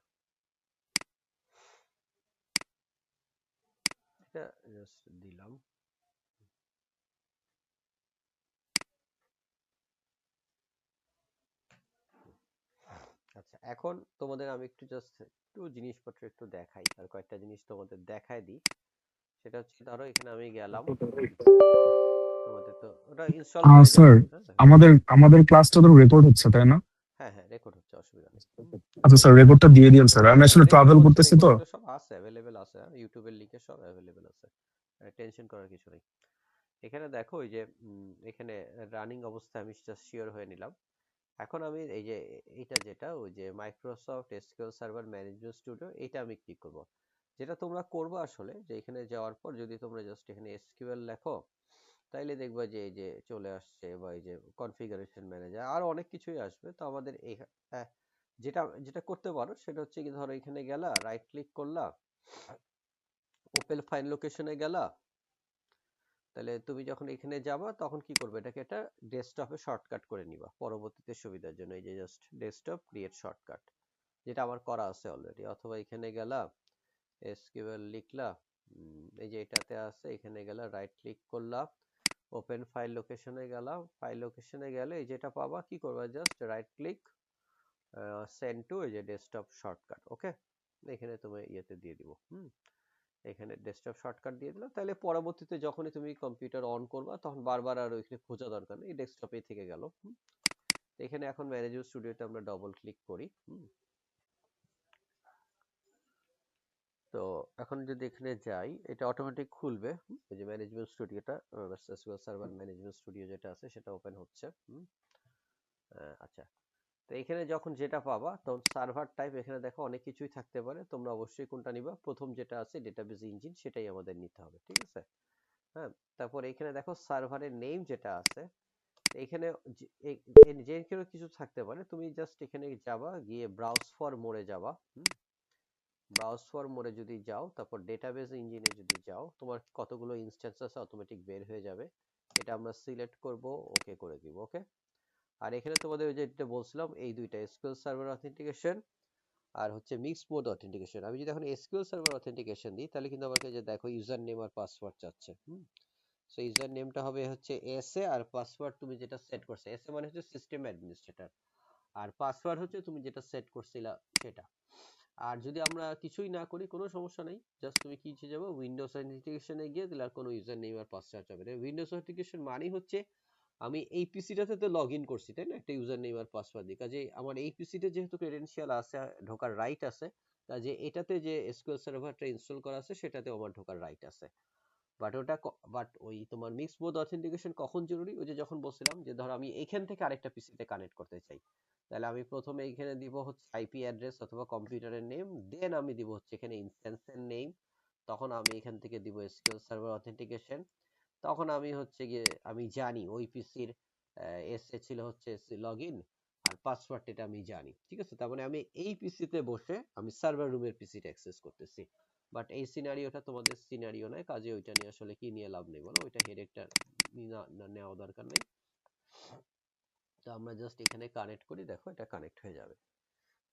এটা জাস্ট দিলাম। আচ্ছা, এখন তোমাদের আমি একটু জাস্ট একটু জিনিসপত্র একটু দেখাই, আর কয়েকটা জিনিস তোমাদের দেখায় দিই। সেটা হচ্ছে, ধরো এখানে আমি গেলাম, তোমাদের তো ওটা ইনস্টল হয়ে স্যার, যাবে। আমাদের আমাদের ক্লাসটা তো রেকর্ড হচ্ছে, তাই না? হ্যাঁ হ্যাঁ, রেকর্ড হচ্ছে, অসুবিধা নেই। আচ্ছা স্যার, রেকর্ডটা দিয়ে দিন স্যার, আমি আসলে রেকর্ড ট্রাভেল হচ্ছে, করতেছি রেকর্ড তো। এগুলো সব আছে, অ্যাভেলেবেল আছে, ইউটিউবের লিংকে সব অ্যাভেলেবেল আছে, টেনশন করার কিছু নেই। এখানে দেখো, ওই যে এখানে রানিং অবস্থায় আমি জাস্ট শিওর হয়ে নিলাম। এখন আমি এই যে এটা যেটা ওই যে Microsoft SQL server management studio, এটা আমি ক্লিক করব। যেটা তোমরা করবে আসলে যে এখানে যাওয়ার পর যদি তোমরা জাস্ট এখানে এসকিউএল লেখো, তাইলে দেখবা যে এই যে চলে আসছে, বা এই যে কনফিগারেশন ম্যানেজার আর অনেক কিছুই আসবে। তো আমাদের যেটা যেটা করতে পারো সেটা হচ্ছে কি, ধরো এখানে গেলা, রাইট ক্লিক করলা, ওপেন ফাইল লোকেশনে গেলা, তাহলে তুমি যখন এখানে যাবা তখন কি করবে, এটাকে একটা ডেস্কটপে শর্টকাট করে নিবা পরবর্তীতে সুবিধার জন্য। এই যে জাস্ট ডেস্কটপ ক্রিয়েট শর্টকাট, যেটা আমার করা আছে অলরেডি। অথবা এখানে গেলা, এসকিউএল লিখলা, এই যে এটাতে আছে, এখানে গেলা, রাইট ক্লিক করলা, ওপেন ফাইল লোকেশনে গেলা, ফাইল লোকেশনে গেলে এই যেটা পাবা, কি করবা, just right click, send to, এই যে ডেস্কটপ শর্টকাট। ওকে, এখানে তুমি ইয়েতে দিয়ে দিব, এখানে ডেস্কটপ শর্টকাট দিয়ে দিলাম। তাহলে পরবর্তীতে যখনই তুমি কম্পিউটার অন করবা তখন বারবার আর ওইখানে খোঁজা দরকার নেই, ডেস্কটপেই থেকে গেল। এখানে এখন ম্যানেজমেন্ট স্টুডিওতে আমরা ডবল ক্লিক করি। তো এখন যদি এখানে যাই, এটা অটোমেটিক খুলবে। এই যে ম্যানেজমেন্ট স্টুডিওটা, এসকিউএল সার্ভার ম্যানেজমেন্ট স্টুডিও যেটা আছে সেটা ওপেন হচ্ছে। আচ্ছা, তো এখানে যখন যেটা পাবা, তখন সার্ভার টাইপ এখানে দেখো অনেক কিছুই থাকতে পারে, তোমরা অবশ্যই কোনটা নিবা, প্রথম যেটা আছে ডেটাবেস ইঞ্জিন, সেটাই আমাদের নিতে হবে, ঠিক আছে। হ্যাঁ, তারপর এখানে দেখো সার্ভারের নেম যেটা আছে, এখানে যে কোনো কিছু থাকতে পারে। তুমি জাস্ট এখানে যাবা, গিয়ে ব্রাউজ ফর মোরে যাবা। ব্রাউজ ফর মোরে যদি যাও, তারপর ডেটাবেস ইঞ্জিনে যদি যাও, তোমার কতগুলো ইনস্ট্যান্স আছে অটোমেটিক বের হয়ে যাবে। এটা আমরা সিলেক্ট করব, ওকে করে দিব। ওকে, আর এখানে তোমাদের ওই যেটা বলছিলাম, এই দুইটা এসকিউএল সার্ভার অথেন্টিকেশন আর হচ্ছে মিক্সড মোড অথেন্টিকেশন। আমি যদি এখন এসকিউএল সার্ভার অথেন্টিকেশন দিই, তাহলে কিন্তু আমাকে যে দেখো ইউজার নেম আর পাসওয়ার্ড চাচ্ছে। সো ইউজার নেমটা হবে হচ্ছে এসএ, আর পাসওয়ার্ড তুমি যেটা সেট করছো, এসএ মানে হচ্ছে সিস্টেম অ্যাডমিনিস্ট্রেটর, আর পাসওয়ার্ড হচ্ছে তুমি যেটা সেট করছিলা সেটা। আর যদি আমরা কিছুই না করি, কোনো সমস্যা নেই, জাস্ট তুমি কি যাবো, উইন্ডোজ অথেন্টিকেশনে গিয়ে দিলে আর কোনো ইউজার নেম আর পাসওয়ার্ড যাবে না। উইন্ডোজ অথেন্টিকেশন মানে হচ্ছে আমি এই পিসিটাতে তো লগ ইন করছি, তাই না, একটা ইউজার নেম আর পাসওয়ার্ড দিয়ে, কাজে আমার এই পিসিতে যেহেতু ক্রেডেনশিয়াল আছে, ঢোকার রাইট আছে, কাজে এটাতে যে এসকিউএল সার্ভারটা ইনস্টল করা আছে সেটাতে আমার ঢোকার রাইট আছে। বাট ওই তোমার মিক্স মোড অথেন্টিকেশন কখন জরুরি, ওই যে যখন বলছিলাম যে ধরো আমি এখান থেকে আরেকটা পিসিতে কানেক্ট করতে চাই, তাহলে আমি প্রথমে এখানে দিব হচ্ছে আইপি অ্যাড্রেস অথবা কম্পিউটারের নেম, দেন আমি দিব হচ্ছে এখানে ইনস্ট্যান্সের নেম, তখন আমি এখান থেকে দিব এসকিউএল সার্ভার অথেন্টিকেশন, তখন আমি হচ্ছে গিয়ে আমি জানি ওই পিসির এসে ছিল হচ্ছে লগইন, আর পাসওয়ার্ড এটা আমি জানি, ঠিক আছে। তার মানে আমি এই পিসিতে বসে আমি সার্ভার রুমের পিসিটা অ্যাক্সেস করতেছি। বাট এই সিনারিওটা তোমাদের সিনারিও নয়, কাজে ওইটা নিয়ে আসলে কি নিয়ে লাভ নেই বলো, ওইটা হেডেকটা নেওয়া দরকার নেই। তো আমরা জাস্ট এখানে কানেক্ট করি, দেখো এটা কানেক্ট হয়ে যাবে।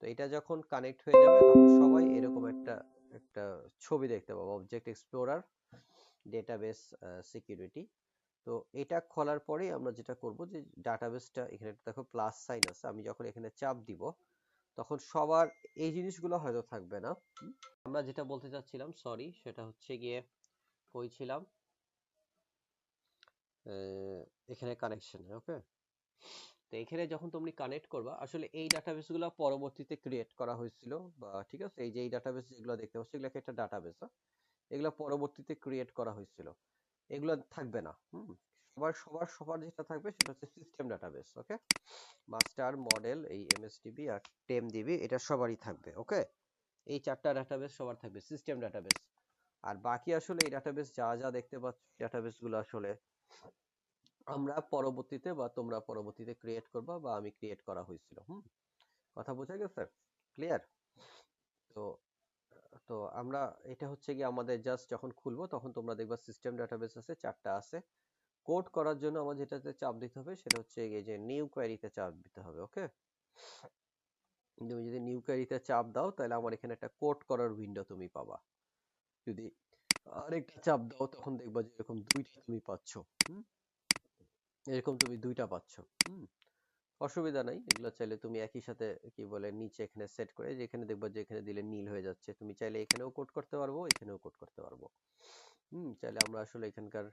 তো এটা যখন কানেক্ট হয়ে যাবে তখন সবাই এরকম একটা একটা ছবি দেখতে পাবো, অবজেক্ট এক্সপ্লোরার ডেটাবেস সিকিউরিটি। তো এটা খোলার পরেই আমরা যেটা করব, যে ডাটাবেসটা এখানে দেখো প্লাস সাইন আছে, আমি যখন এখানে চাপ দিব তখন সবার এই জিনিসগুলো হয়তো থাকবে না। আমরা যেটা বলতে চাচ্ছিলাম, সরি, সেটা হচ্ছে গিয়ে কই ছিলাম, এখানে কানেকশন। ওকে, তো এখানে যখন তুমি কানেক্ট করবা, আসলে এই ডাটাবেসগুলো পরবর্তীতে ক্রিয়েট করা হয়েছিল, বা ঠিক আছে, এই যে এই ডাটাবেস যেগুলো দেখতে পাচ্ছ এগুলোকে একটা ডাটাবেস, এগুলো পরবর্তীতে ক্রিয়েট করা হয়েছিল, এগুলো থাকবে না। সবার সবার সবার যেটা থাকবে সেটা হচ্ছে সিস্টেম ডাটাবেস। ওকে, মাস্টার, মডেল, এই এমএসডিবি আর টেমডিবি, এটা সবারই থাকবে। ওকে, এই চারটা ডাটাবেস সবার থাকবে, সিস্টেম ডাটাবেস। আর বাকি আসলে এই ডাটাবেস যা যা দেখতে পাচ্ছ, ডাটাবেস গুলো আসলে আমরা পরবর্তীতে বা তোমরা পরবর্তীতে ক্রিয়েট করবা, বা আমি ক্রিয়েট করা হয়েছিল। কথা বোঝা গেছে? ক্লিয়ার? তো তো আমরা এটা হচ্ছে কি আমাদের জাস্ট যখন খুলবো তখন তোমরা দেখবা সিস্টেম ডাটাবেস আছে, চারটা আছে। কোড করার জন্য আমার যেটাতে চাপ দিতে হবে সেটা হচ্ছে এই যে নিউ কোয়েরিতে চাপ দিতে হবে। ওকে, তুমি যদি নিউ কোয়েরিতে চাপ দাও তাহলে আমার এখানে একটা কোড করার উইন্ডো তুমি পাবা। যদি আরেকটা চাপ দাও তখন দেখবা যে এরকম দুইটা তুমি পাচ্ছ। এরকম তুমি দুইটা পাচ্ছ। অসুবিধা নাই, এগুলো চাইলে তুমি একই সাথে কি বলে নিচে এখানে সেট করে, যেখানে দেখবা যে এখানে দিলে নীল হয়ে যাচ্ছে, তুমি চাইলে এখানেও কোড করতে পারবো, এখানেও কোড করতে পারবো। চাইলে আমরা আসলে এখানকার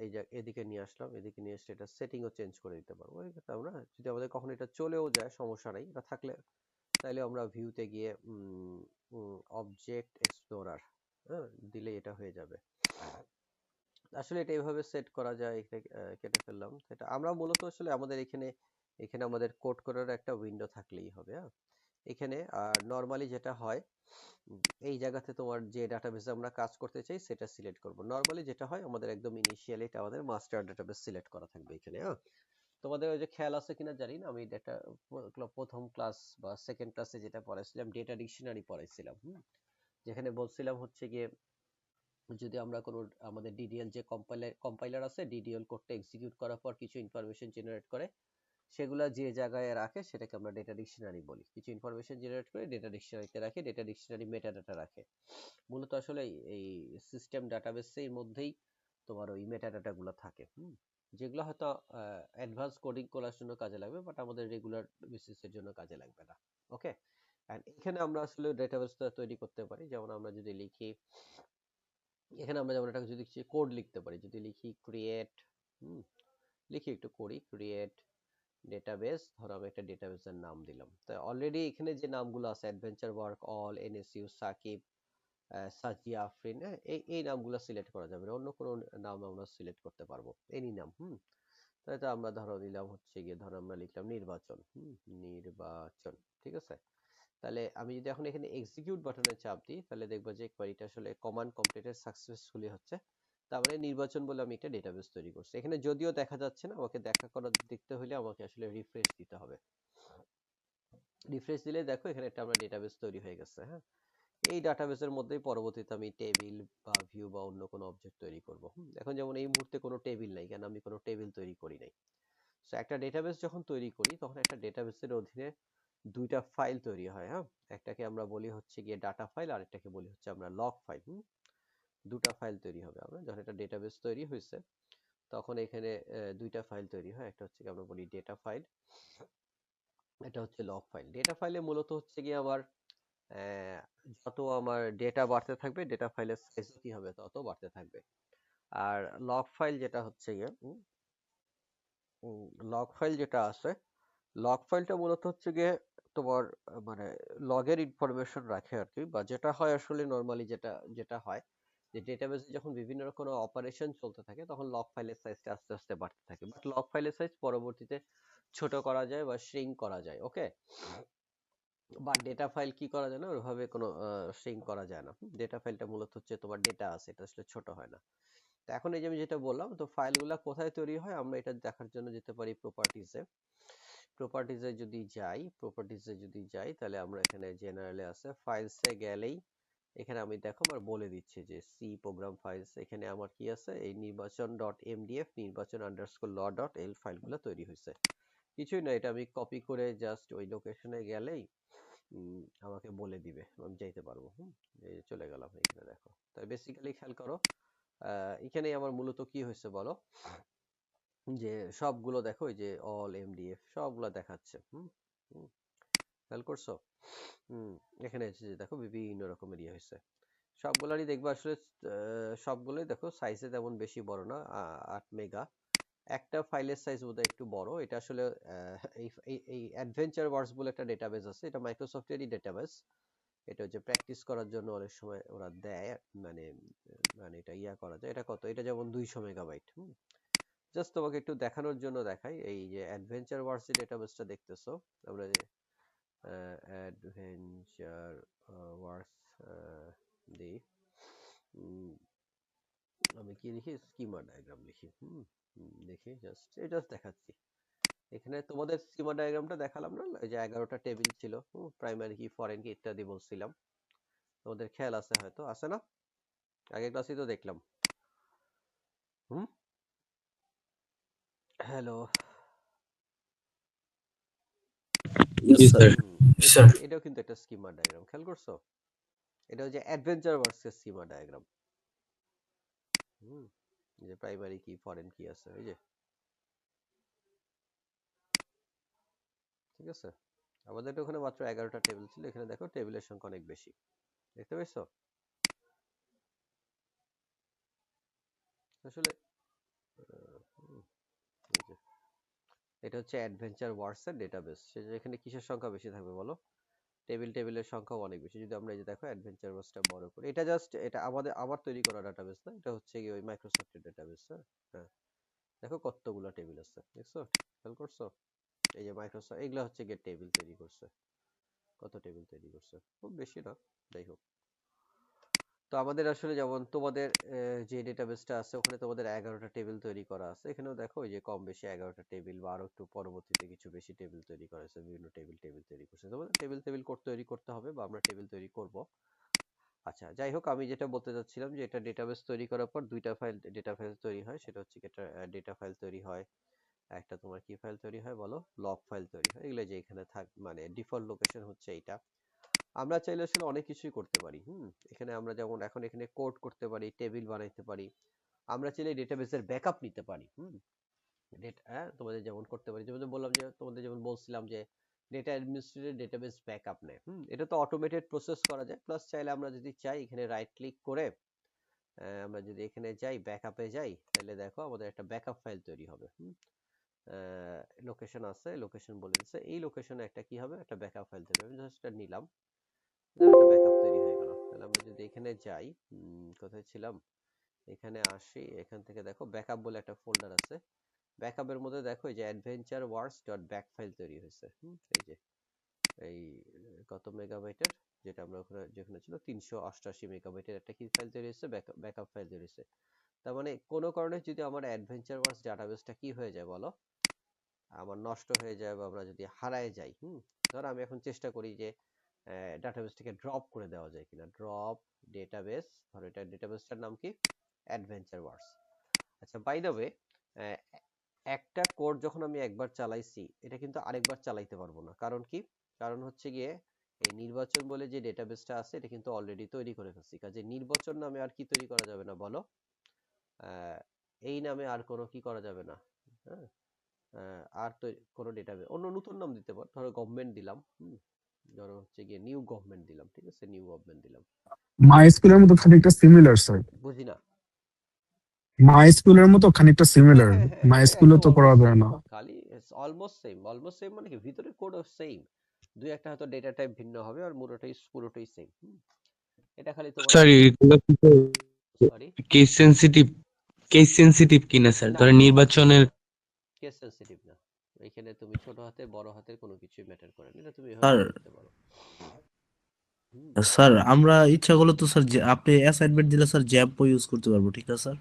এই যে এদিকে নিয়ে আসলাম, এদিকে নিয়ে এসে এটা সেটিংও চেঞ্জ করে দিতে পারবো। আমরা যদি আমাদের কখনো এটা চলেও যায় সমস্যা নাই, এটা থাকলে তাইলে আমরা ভিউতে গিয়ে অবজেক্ট এক্সপ্লোরার দিলে এটা হয়ে যাবে। আসলে এটা এইভাবে সেট করা যায়। এখানে কেটে ফেললাম সেটা। আমরা মূলত আসলে আমাদের এখানে এখানে আমাদের কোড করার একটা উইন্ডো থাকলেই হবে। এখানে নর্মালি যেটা হয় এই জায়গাতে তোমার যে ডাটাবেসে আমরা কাজ করতে চাই সেটা সিলেক্ট করব। নর্মালি যেটা হয় আমাদের একদম ইনিশিয়ালি এটা আমাদের মাস্টার ডাটাবেস সিলেক্ট করা থাকবে এখানে। হ্যাঁ, তোমাদের ওই যে খেয়াল আছে কিনা জানি না, আমি ডেটা প্রথম ক্লাস বা সেকেন্ড ক্লাসে যেটা পড়াইছিলাম ডেটা ডিকশনারি পড়াইছিলাম। যেখানে বলছিলাম হচ্ছে গিয়ে যদি আমরা কোনো আমাদের ডিডিএল যে কম্পাইলার আছে, ডিডিএল কোডটা এক্সিকিউট করার পর কিছু ইনফরমেশন জেনারেট করে, সেগুলা যে জায়গায় রাখে সেটাকে আমরা ডেটা ডিকশনারি বলি। কিছু ইনফরমেশন জেনারেট করে ডেটা ডিকশনারিতে রাখে, ডেটা ডিকশনারি মেটাডাটা রাখে। মূলত আসলে এই সিস্টেম ডাটাবেসের মধ্যেই তোমার ওই মেটাডাটা গুলো থাকে, যেগুলো হয়তো অ্যাডভান্স কোডিং করার জন্য কাজে লাগবে, বাট আমাদের রেগুলার বেসিসের জন্য কাজে লাগবে না। ওকে, এন্ড এখানে আমরা আসলে ডেটাবেসটা তৈরি করতে পারি। যেমন আমরা যদি লিখি এখানে, আমরা যেমন একটা যদি কোড লিখতে পারি, যদি লিখি ক্রিয়েট, লিখি একটু করি ক্রিয়েট ডেটাবেস, ধরো আমি একটা ডেটাবেসের নাম দিলাম। তো অলরেডি এখানে যে নামগুলো আছে adventure work, all, NSU, Sakib, Sajia, Afrin, এই নামগুলো সিলেক্ট করা যাবে না, অন্য কোনো নাম আমরা সিলেক্ট করতে পারবো, এনি নাম। তাই তো আমরা ধরো দিলাম হচ্ছে গিয়ে, ধরো আমরা লিখলাম নির্বাচন, নির্বাচন, ঠিক আছে। তাহলে আমি যদি এখন এখানে এক্সিকিউট বাটনে চাপ দিই, তাহলে দেখবো যে কোয়েরিটা আসলে কমান্ড কমপ্লিটেড সাকসেসফুলি হচ্ছে। তার মানে নির্বাচন বলে আমি একটা ডেটাবেস তৈরি করছি। এখানে যদিও দেখা যাচ্ছে না, আমাকে দেখতে হলে আমাকে আসলে রিফ্রেশ দিতে হবে। রিফ্রেশ দিলে দেখো এখানে একটা আমরা ডেটাবেস তৈরি হয়ে গেছে। হ্যাঁ, এই ডাটাবেসের মধ্যেই পরবর্তীতে আমি টেবিল বা ভিউ বা অন্য কোনো অবজেক্ট তৈরি করব। এখন যেমন এই মুহূর্তে কোনো টেবিল নাই, কারণ আমি কোনো টেবিল তৈরি করি নাই। সো একটা ডেটাবেস যখন তৈরি করি তখন একটা ডেটাবেসের অধীনে দুইটা ফাইল তৈরি হয়। হ্যাঁ, একটাকে আমরা বলি হচ্ছে গিয়ে ডাটা ফাইল, আর একটাকে বলি হচ্ছে আমরা লগ ফাইল। দুটা ফাইল তৈরি হবে। আমরা যখন একটা ডেটাবেস তৈরি হয়েছে তখন এখানে দুইটা ফাইল তৈরি হয়, একটা হচ্ছে আমরা বলি ডেটা ফাইল, এটা হচ্ছে লগ ফাইল। ডেটা ফাইলে মূলত হচ্ছে গিয়ে আমার যত আমার ডেটা বাড়তে থাকবে ডেটা ফাইলের সাইজ কি হবে তত বাড়তে থাকবে। আর লগ ফাইল যেটা হচ্ছে গিয়ে লগ ফাইল যেটা আছে, লগ ফাইলটা মূলত হচ্ছে গিয়ে তোমার মানে লগের ইনফরমেশন রাখে আর কি। বা যেটা হয় আসলে নর্মালি যেটা যেটা হয় যে ডেটাবেসে যখন বিভিন্ন রকম অপারেশন চলতে থাকে তখন লগ ফাইলের সাইজটা আস্তে আস্তে বাড়তে থাকে, বাট লগ ফাইলের সাইজ পরবর্তীতে ছোট করা যায় বা শ্রিঙ্ক করা যায়। ওকে, বা ডেটা ফাইল কি করা যায় না, ওইভাবে কোনো শ্রিঙ্ক করা যায় না। ডেটা ফাইলটা মূলত হচ্ছে তোমার ডেটা আছে, এটা আসলে ছোট হয় না। তো এখন এই যে আমি যেটা বললাম, তো ফাইলগুলো কোথায় তৈরি হয় আমরা এটা দেখার জন্য যেতে পারি প্রপার্টিজে। প্রপার্টিজে যদি যাই তাহলে আমরা এখানে জেনারেলে আছে ফাইলসে গেলেই এখানে আমি দেখো আমার বলে দিচ্ছে যে সি প্রোগ্রাম ফাইলস, এখানে আমার কি আছে এই নির্বাচন ডট এমডিএফ নির্বাচন আন্ডারস্কোর ল ডট এল ফাইলগুলো তৈরি হয়েছে। কিছুই না, এটা আমি কপি করে জাস্ট ওই লোকেশনে গেলেই আমাকে বলে দিবে, আমি যাইতে পারবো। এই যে চলে গেলাম এখানে দেখো। তাই বেসিক্যালি খেয়াল করো এখানে আমার মূলত কি হয়েছে বলো, যে সবগুলো দেখো এই যে অল এমডিএফ সবগুলো দেখাচ্ছে। খেয়াল করছো? এখানে এসে যে দেখো বিভিন্ন রকমের ইয়ে হয়েছে, সবগুলারই দেখবো আসলে সবগুলোই দেখো সাইজে তেমন বেশি বড় না, 8 মেগা। একটা ফাইলের সাইজ বোধহয় একটু বড়, এটা আসলে এই অ্যাডভেঞ্চার ওয়ার্কস বলে একটা ডেটাবেস আছে, এটা মাইক্রোসফটেরই ডেটাবেস। এটা হচ্ছে প্র্যাকটিস করার জন্য অনেক সময় ওরা দেয়, মানে মানে এটা ইয়া করা যায়। এটা কত, এটা যেমন 200 মেগাবাইট। জাস্ট তোমাকে একটু দেখানোর জন্য দেখাই, এই যে অ্যাডভেঞ্চার ওয়ার্কস এর ডেটাবেসটা দেখতেছো, আমরা যে অ্যাডভেঞ্চার ওয়ার্কস দিই, আমি কি লিখি স্কিমা ডায়াগ্রাম লিখি। দেখি জাস্ট এটা দেখাচ্ছি। এখানে তোমাদের স্কিমা ডায়াগ্রামটা দেখালাম না, এই যে 11টা টেবিল ছিল, প্রাইমারি কি ফরেন কি ইত্যাদি বলছিলাম, তোমাদের খেয়াল আছে হয়তো, আছে না? আগের ক্লাসেই তো দেখলাম। হ্যালো, জি স্যার। এটাও কিন্তু একটা স্কিমা ডায়াগ্রাম, খেয়াল করছো? এটা হচ্ছে অ্যাডভেঞ্চার ওয়ার্কস এর স্কিমা ডায়াগ্রাম। যে প্রাইমারি কি ফরেন কি আছে এই যে, ঠিক আছে। আমাদের ওখানে মাত্র 11টা টেবিল ছিল, এখানে দেখো টেবিলের সংখ্যা অনেক বেশি, দেখতে পাইছো? আসলে এই যে এটা হচ্ছে অ্যাডভেঞ্চার ওয়ার্কস এর ডেটাবেস, এখানে কিসের সংখ্যা বেশি থাকবে বলো? টেবিলের সংখ্যাও অনেক বেশি। যদি আমরা এই যে দেখো অ্যাডভেঞ্চার ওয়ার্কসটা বড় করি, এটা জাস্ট এটা আমার তৈরি করা ডাটাবেস না, এটা হচ্ছে কি ওই মাইক্রোসফটের ডাটাবেস। হ্যাঁ, দেখো কতগুলো টেবিল আছে, দেখছো? খেয়াল করছো? এই যে মাইক্রোসফট এগুলা হচ্ছে গিয়ে টেবিল তৈরি করছে, কত টেবিল তৈরি করছে, খুব বেশি না, যাই হোক। তো আমাদের আসলে যেমন তোমাদের যে ডেটাবেসটা আছে ওখানে তোমাদের 11টা টেবিল তৈরি করা আছে, এখানেও দেখো ওই যে কম বেশি 11টা টেবিল বা আরো একটু পরবর্তীতে কিছু বেশি টেবিল তৈরি করা হয়েছে, বিভিন্ন টেবিল তৈরি করছে। তোমাদের টেবিল তৈরি করতে হবে বা আমরা টেবিল তৈরি করব। আচ্ছা, যাই হোক, আমি যেটা বলতে চাচ্ছিলাম যে এটা ডেটাবেস তৈরি করার পর দুইটা ডেটা ফাইল তৈরি হয়, সেটা হচ্ছে কি একটা ডেটা ফাইল তৈরি হয়, একটা তোমার কি ফাইল তৈরি হয় বলো, লগ ফাইল তৈরি হয়। এগুলো যে এখানে মানে ডিফল্ট লোকেশন হচ্ছে এইটা। আমরা চাইলে আসলে অনেক কিছুই করতে পারি। এখানে আমরা যেমন এখন এখানে কোড করতে পারি, টেবিল বানাইতে পারি, আমরা চাইলে ডেটাবেসের ব্যাকআপ নিতে পারি। তোমাদের যেমন করতে পারি, যেমন বললাম যে তোমাদের যেমন বলছিলাম যে ডেটা অ্যাডমিনিস্ট্রেটর ডেটাবেস ব্যাকআপ নেয়। এটা তো অটোমেটেড প্রসেস করা যায়, প্লাস চাইলে আমরা যদি চাই এখানে রাইট ক্লিক করে আমরা যদি এখানে যাই ব্যাকআপে যাই, তাহলে দেখো আমাদের একটা ব্যাকআপ ফাইল তৈরি হবে। লোকেশন আছে, লোকেশন বলে দিচ্ছে, এই লোকেশনে একটা কি হবে, একটা ব্যাকআপ ফাইল তৈরি হবে। জাস্ট এটা নিলাম, একটা ব্যাকআপ তৈরি হয়ে গেল। তাহলে আমরা যদি এখানে যাই, কোথায় ছিলাম, এখানে আসি, এখান থেকে দেখো ব্যাকআপ বলে একটা ফোল্ডার আছে। ব্যাকআপের মধ্যে দেখো এই যে অ্যাডভেঞ্চার ওয়ার্স ডট ব্যাক ফাইল তৈরি হয়েছে। এই যে এই কত মেগাবাইটের, যেটা আমরা ওখানে যেখানে ছিল 388 মেগাবাইটের একটা কি ফাইল তৈরি হয়েছে, ব্যাকআপ ফাইল তৈরি হয়েছে। তার মানে কোনো কারণে যদি আমার অ্যাডভেঞ্চার ওয়ার্স ডাটাবেসটা কি হয়ে যায় বলো, আমার নষ্ট হয়ে যায় বা আমরা যদি হারায় যাই, ধর আমি এখন চেষ্টা করি যে ডাটাবেসটাকে ড্রপ করে দেওয়া যায় কিনা, ড্রপ ডেটাবেস, ধর এটা ডেটাবেসটার নাম কি, অ্যাডভেঞ্চার ওয়ার্স। আচ্ছা, বাই দ্য ওয়ে, একটা কোড যখন আমি একবার চালাইছি এটা কিন্তু আরেকবার চালাইতে পারবো না। কারণ কি, কারণ হচ্ছে গিয়ে এই নির্বাচন বলে যে ডেটাবেসটা আছে এটা কিন্তু অলরেডি তৈরি করে ফেলছি, কাজে নির্বাচন নামে আর কি তৈরি করা যাবে না বলো, এই নামে আর কোনো কি করা যাবে না। হ্যাঁ, আর তো কোনো ডেটাবেস অন্য নতুন নাম দিতে পারো, ধরো গভর্নমেন্ট দিলাম, ধরো হচ্ছে গিয়ে নিউ গভর্নমেন্ট দিলাম, ঠিক আছে, নিউ গভর্নমেন্ট দিলাম। মাইস্কুলের মতো খানিকটা সিমিলার স্যার। বুঝি না। মাইস্কুলের মতো খানিকটা হ্যাঁ সিমিলার। হ্যাঁ হ্যাঁ হ্যাঁ, মাইস্কুলে একদম তো করা অলমোস্ট যায় সেম, না। খালি অলমোস্ট সেম মানে কি ভিতরে কোড সেম, দুই একটা হয়তো ডেটা টাইপ ভিন্ন হবে, আর পুরোটাই সেম। এটা খালি তোমার স্যার এগুলো কি sorry, case sensitive, case sensitive কিনা স্যার? না ধরেন না না, নির্বাচনের। কেস সেনসিটিভ না। এখানে তুমি ছোট হাতের বড় হাতের কোনো কিছুই ম্যাটার করে না, এটা তুমি স্যার, এভাবেও লিখতে পারো। হুম স্যার আমরা ইচ্ছা করলে তো স্যার যে আপনি অ্যাসাইনমেন্ট দিলে স্যার জ্যাম্পও ইউজ করতে পারবো, ঠিক আছে স্যার?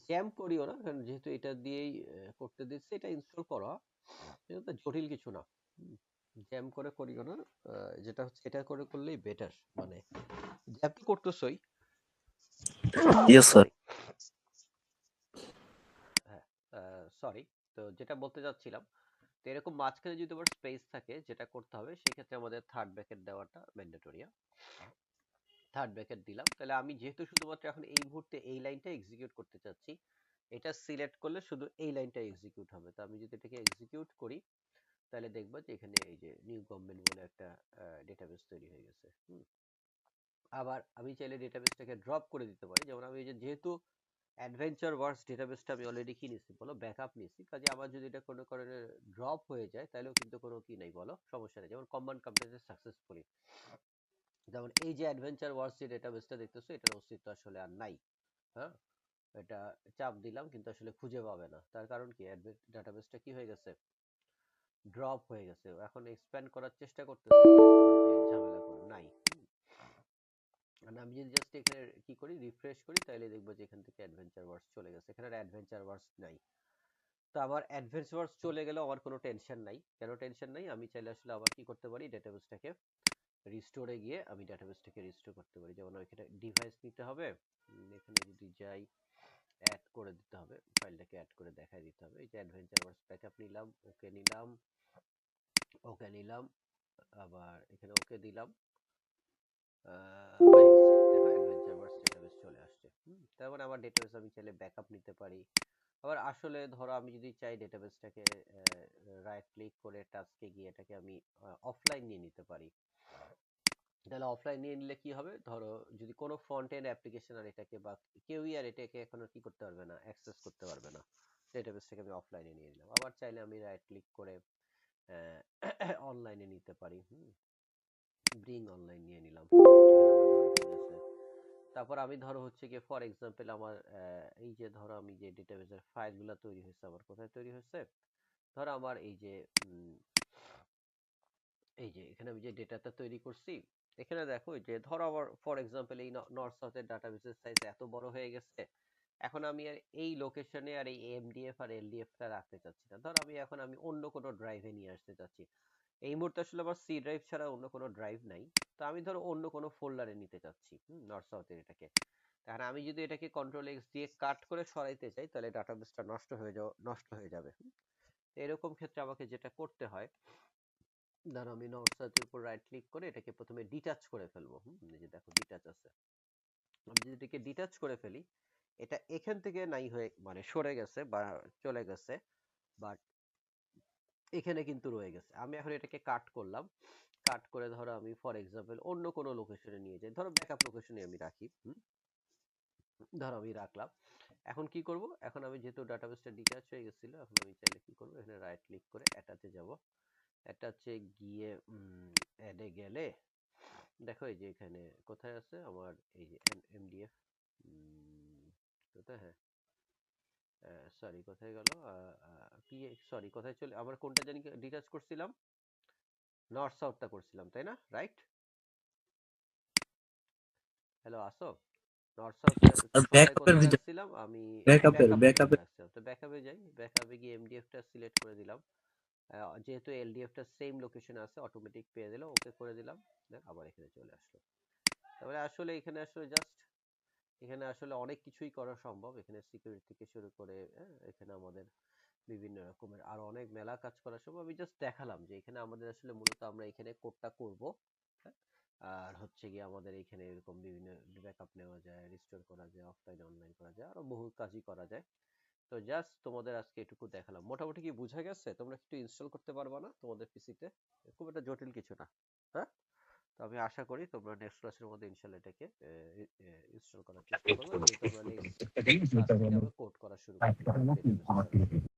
জ্যাম করিও না, কারণ যেহেতু এটা দিয়েই করতে দিচ্ছে, এটা ইনস্টল করো, এটা তো জটিল কিছু না। জ্যাম করে করিও না, যেটা হচ্ছে এটা করে করলেই বেটার, মানে জ্যাম তো করতেছই। Yes sir. সরি, হ্যাঁ, সরি। তো যেটা বলতে যাচ্ছিলাম, তো এরকম মাঝখানে যদি তোমার স্পেস থাকে, যেটা করতে হবে সেক্ষেত্রে আমাদের থার্ড ব্র্যাকেট দেওয়াটা ম্যান্ডেটরি। থার্ড ব্র্যাকেট দিলাম, তাহলে আমি যেহেতু শুধুমাত্র এখন এই মুহূর্তে এই লাইনটা এক্সিকিউট করতে চাচ্ছি, এটা সিলেক্ট করলে শুধু এই লাইনটা এক্সিকিউট হবে। তো আমি যদি এটাকে এক্সিকিউট করি, তাহলে দেখবা যে এখানে এই যে নিউ গভর্নমেন্ট বলে একটা ডেটাবেস তৈরি হয়ে গেছে। আবার আমি চাইলে ডেটাবেসটাকে ড্রপ করে দিতে পারি, যেমন আমি যেহেতু অ্যাডভেঞ্চার ওয়ার্স ডেটাবেসটা আমি অলরেডি কি নিছি বলো, ব্যাকআপ নিছি, কাজে আমার যদি এটা কোনো কারণে ড্রপ হয়ে যায় তাহলেও কিন্তু কোনো কি নাই বলো, সমস্যা নেই। যেমন কমান্ড কমপ্লিটেড সাকসেসফুলি, যেমন এই যে অ্যাডভেঞ্চার ওয়ার্স যে ডেটাবেসটা দেখতেছো এটার অস্তিত্ব আসলে আর নাই। হ্যাঁ, এটা চাপ দিলাম কিন্তু আসলে খুঁজে পাবে না, তার কারণ কি, ডাটাবেসটা কি হয়ে গেছে, ড্রপ হয়ে গেছে। এখন এক্সপ্যান্ড করার চেষ্টা করতেছি কিন্তু যে ঝামেলা কোনো নাই। মানে আমি যদি জাস্ট এখানে কি করি, রিফ্রেশ করি, তাহলে দেখবো যে এখান থেকে অ্যাডভেঞ্চার ওয়ার্স চলে গেছে, এখানে অ্যাডভেঞ্চার ওয়ার্স নাই। তো আমার অ্যাডভেঞ্চার ওয়ার্স চলে গেলে আমার কোনো টেনশন নাই। কেন টেনশন নাই, আমি চাইলে আসলে আবার কি করতে পারি, ডেটাবেসটাকে রিস্টোরে গিয়ে আমি ডেটাবেসটাকে রিস্টোর করতে পারি। যেমন এখানে ডিভাইস নিতে হবে, এখানে যদি যাই অ্যাড করে দিতে হবে, ফাইলটাকে অ্যাড করে দেখাই দিতে হবে। এই যে অ্যাডভেঞ্চার ওয়ার্স ব্যাকআপ নিলাম, ওকে নিলাম, ওকে নিলাম, আবার এখানে ওকে দিলাম, হয়ে গেছে। দেখো অ্যাডভেঞ্চার ওয়ার্স ডেটাবেস চলে আসছে। তার মানে আমার ডেটাবেস আমি চাইলে ব্যাকআপ নিতে পারি। আবার আসলে ধরো আমি যদি চাই ডেটাবেসটাকে রাইট ক্লিক করে টাস্কে গিয়ে এটাকে আমি অফলাইন নিয়ে নিতে পারি। তাহলে অফলাইন নিয়ে নিলে কি হবে, ধরো যদি কোনো ফ্রন্ট এন্ড অ্যাপ্লিকেশন আর এটাকে বা কেউই আর এটাকে এখন কি করতে পারবে না, অ্যাক্সেস করতে পারবে না, ডেটাবেসটাকে আমি অফলাইনে নিয়ে নিলাম। আবার চাইলে আমি রাইট ক্লিক করে অনলাইনে নিতে পারি, ব্রিং অনলাইন নিয়ে নিলাম। তারপর আমি ধরো হচ্ছে গিয়ে ফর এক্সাম্পল আমার এই যে ধরো আমি যে ডেটাবেসের ফাইলগুলো তৈরি হয়েছে আমার কোথায় তৈরি হয়েছে, ধরো আমার এই যে এই যে এখানে আমি যে ডেটাটা তৈরি করছি, এখানে দেখো যে ধরো আমার ফর এক্সাম্পল এই নর্থ সাউথের ডাটাবেসের সাইজ এত বড় হয়ে গেছে, এখন আমি আর এই লোকেশনে আর এই এমডিএফ আর এলডিএফটা রাখতে চাচ্ছি না। ধরো আমি অন্য কোনো ড্রাইভে নিয়ে আসতে চাচ্ছি। এই মুহূর্তে আসলে আমার সি ড্রাইভ ছাড়া অন্য কোনো ড্রাইভ নাই। তো আমি ধরো অন্য কোনো ফোল্ডারে নিতে চাচ্ছি নর্থ সাউথের এটাকে। তাহলে আমি যদি এটাকে কন্ট্রোল এক্স দিয়ে কাট করে সরাইতে চাই, তাহলে ডাটাবেসটা নষ্ট হয়ে যাবে। এরকম ক্ষেত্রে আমাকে যেটা করতে হয়, ধরো আমি নর্থ সাউথের উপর রাইট ক্লিক করে এটাকে প্রথমে ডিটাচ করে ফেলবো। এই যে দেখো ডিটাচ আছে। আমি যদি এটাকে ডিটাচ করে ফেলি, এটা এখান থেকে নাই হয়ে মানে সরে গেছে বা চলে গেছে, বাট এখানে কিন্তু রয়ে গেছে। আমি এখন এটাকে কাট করলাম, কাট করে ধরো আমি ফর এক্সাম্পল অন্য কোনো লোকেশনে নিয়ে যাই, ধরো ব্যাকআপ লোকেশনে আমি রাখি। ধরো আমি রাখলাম। এখন কি করব, এখন আমি যেহেতু ডাটাবেসটা ডিটাচ হয়ে গেছিল, এখন আমি চাইলে কি করব, এখানে রাইট ক্লিক করে অ্যাটাচে যাব। অ্যাটাচে গিয়ে অ্যাডে গেলে দেখো এই যে এখানে কোথায় আছে আমার এই যে এমডিএফ, কোথায়, হ্যাঁ সরি কোথায় গেল, কি সরি কোথায় চলে, আমার কোনটা জানি ডিটাচ করছিলাম, নর্থ সাউথটা করছিলাম তাই না, রাইট? হ্যালো আসো, নর্থ সাউথে সরাই ব্যাকআপের কোথায় ভিতরে রাখছিলাম আমি, ব্যাকআপের ব্যাকআপের ভিতরে ব্যাকআপের রাখছিলাম। তো ব্যাকআপে যাই, ব্যাকআপে গিয়ে এমডিএফটা সিলেক্ট করে দিলাম। যেহেতু এলডিএফটা সেম লোকেশনে আছে, অটোমেটিক পেয়ে দিল, ওকে করে দিলাম, দেন আবার এখানে চলে আসলো। তারপরে আসলে এখানে আসলে জাস্ট এখানে আসলে অনেক কিছুই করা সম্ভব। এখানে সিকিউরিটি থেকে শুরু করে এখানে আমাদের বিভিন্ন রকমের আরো অনেক মেলা কাজ করা সম্ভব। আমি জাস্ট দেখালাম যে এখানে আমাদের আসলে মূলত আমরা এখানে কোডটা করব। হ্যাঁ, আর হচ্ছে গিয়ে আমাদের এখানে এরকম বিভিন্ন ব্যাকআপ নেওয়া যায়, রিস্টোর করা যায়, অফলাইন অনলাইন করা যায়, আরো বহু কাজই করা যায়। তো জাস্ট তোমাদের আজকে এটুকু দেখালাম। মোটামুটি কি বুঝা গেছে? তোমরা একটু ইনস্টল করতে পারবা না তোমাদের পিসিতে? খুব একটা জটিল কিছু না। হ্যাঁ, তো আমি আশা করি তোমরা নেক্সট ক্লাসের মধ্যে ইনশাল্লাহ এটাকে ইনস্টল করার চেষ্টা করবে, যেহেতু আমরা নেক্সট ক্লাস থেকে আমরা কোড করা শুরু করবো ডেটাবেস।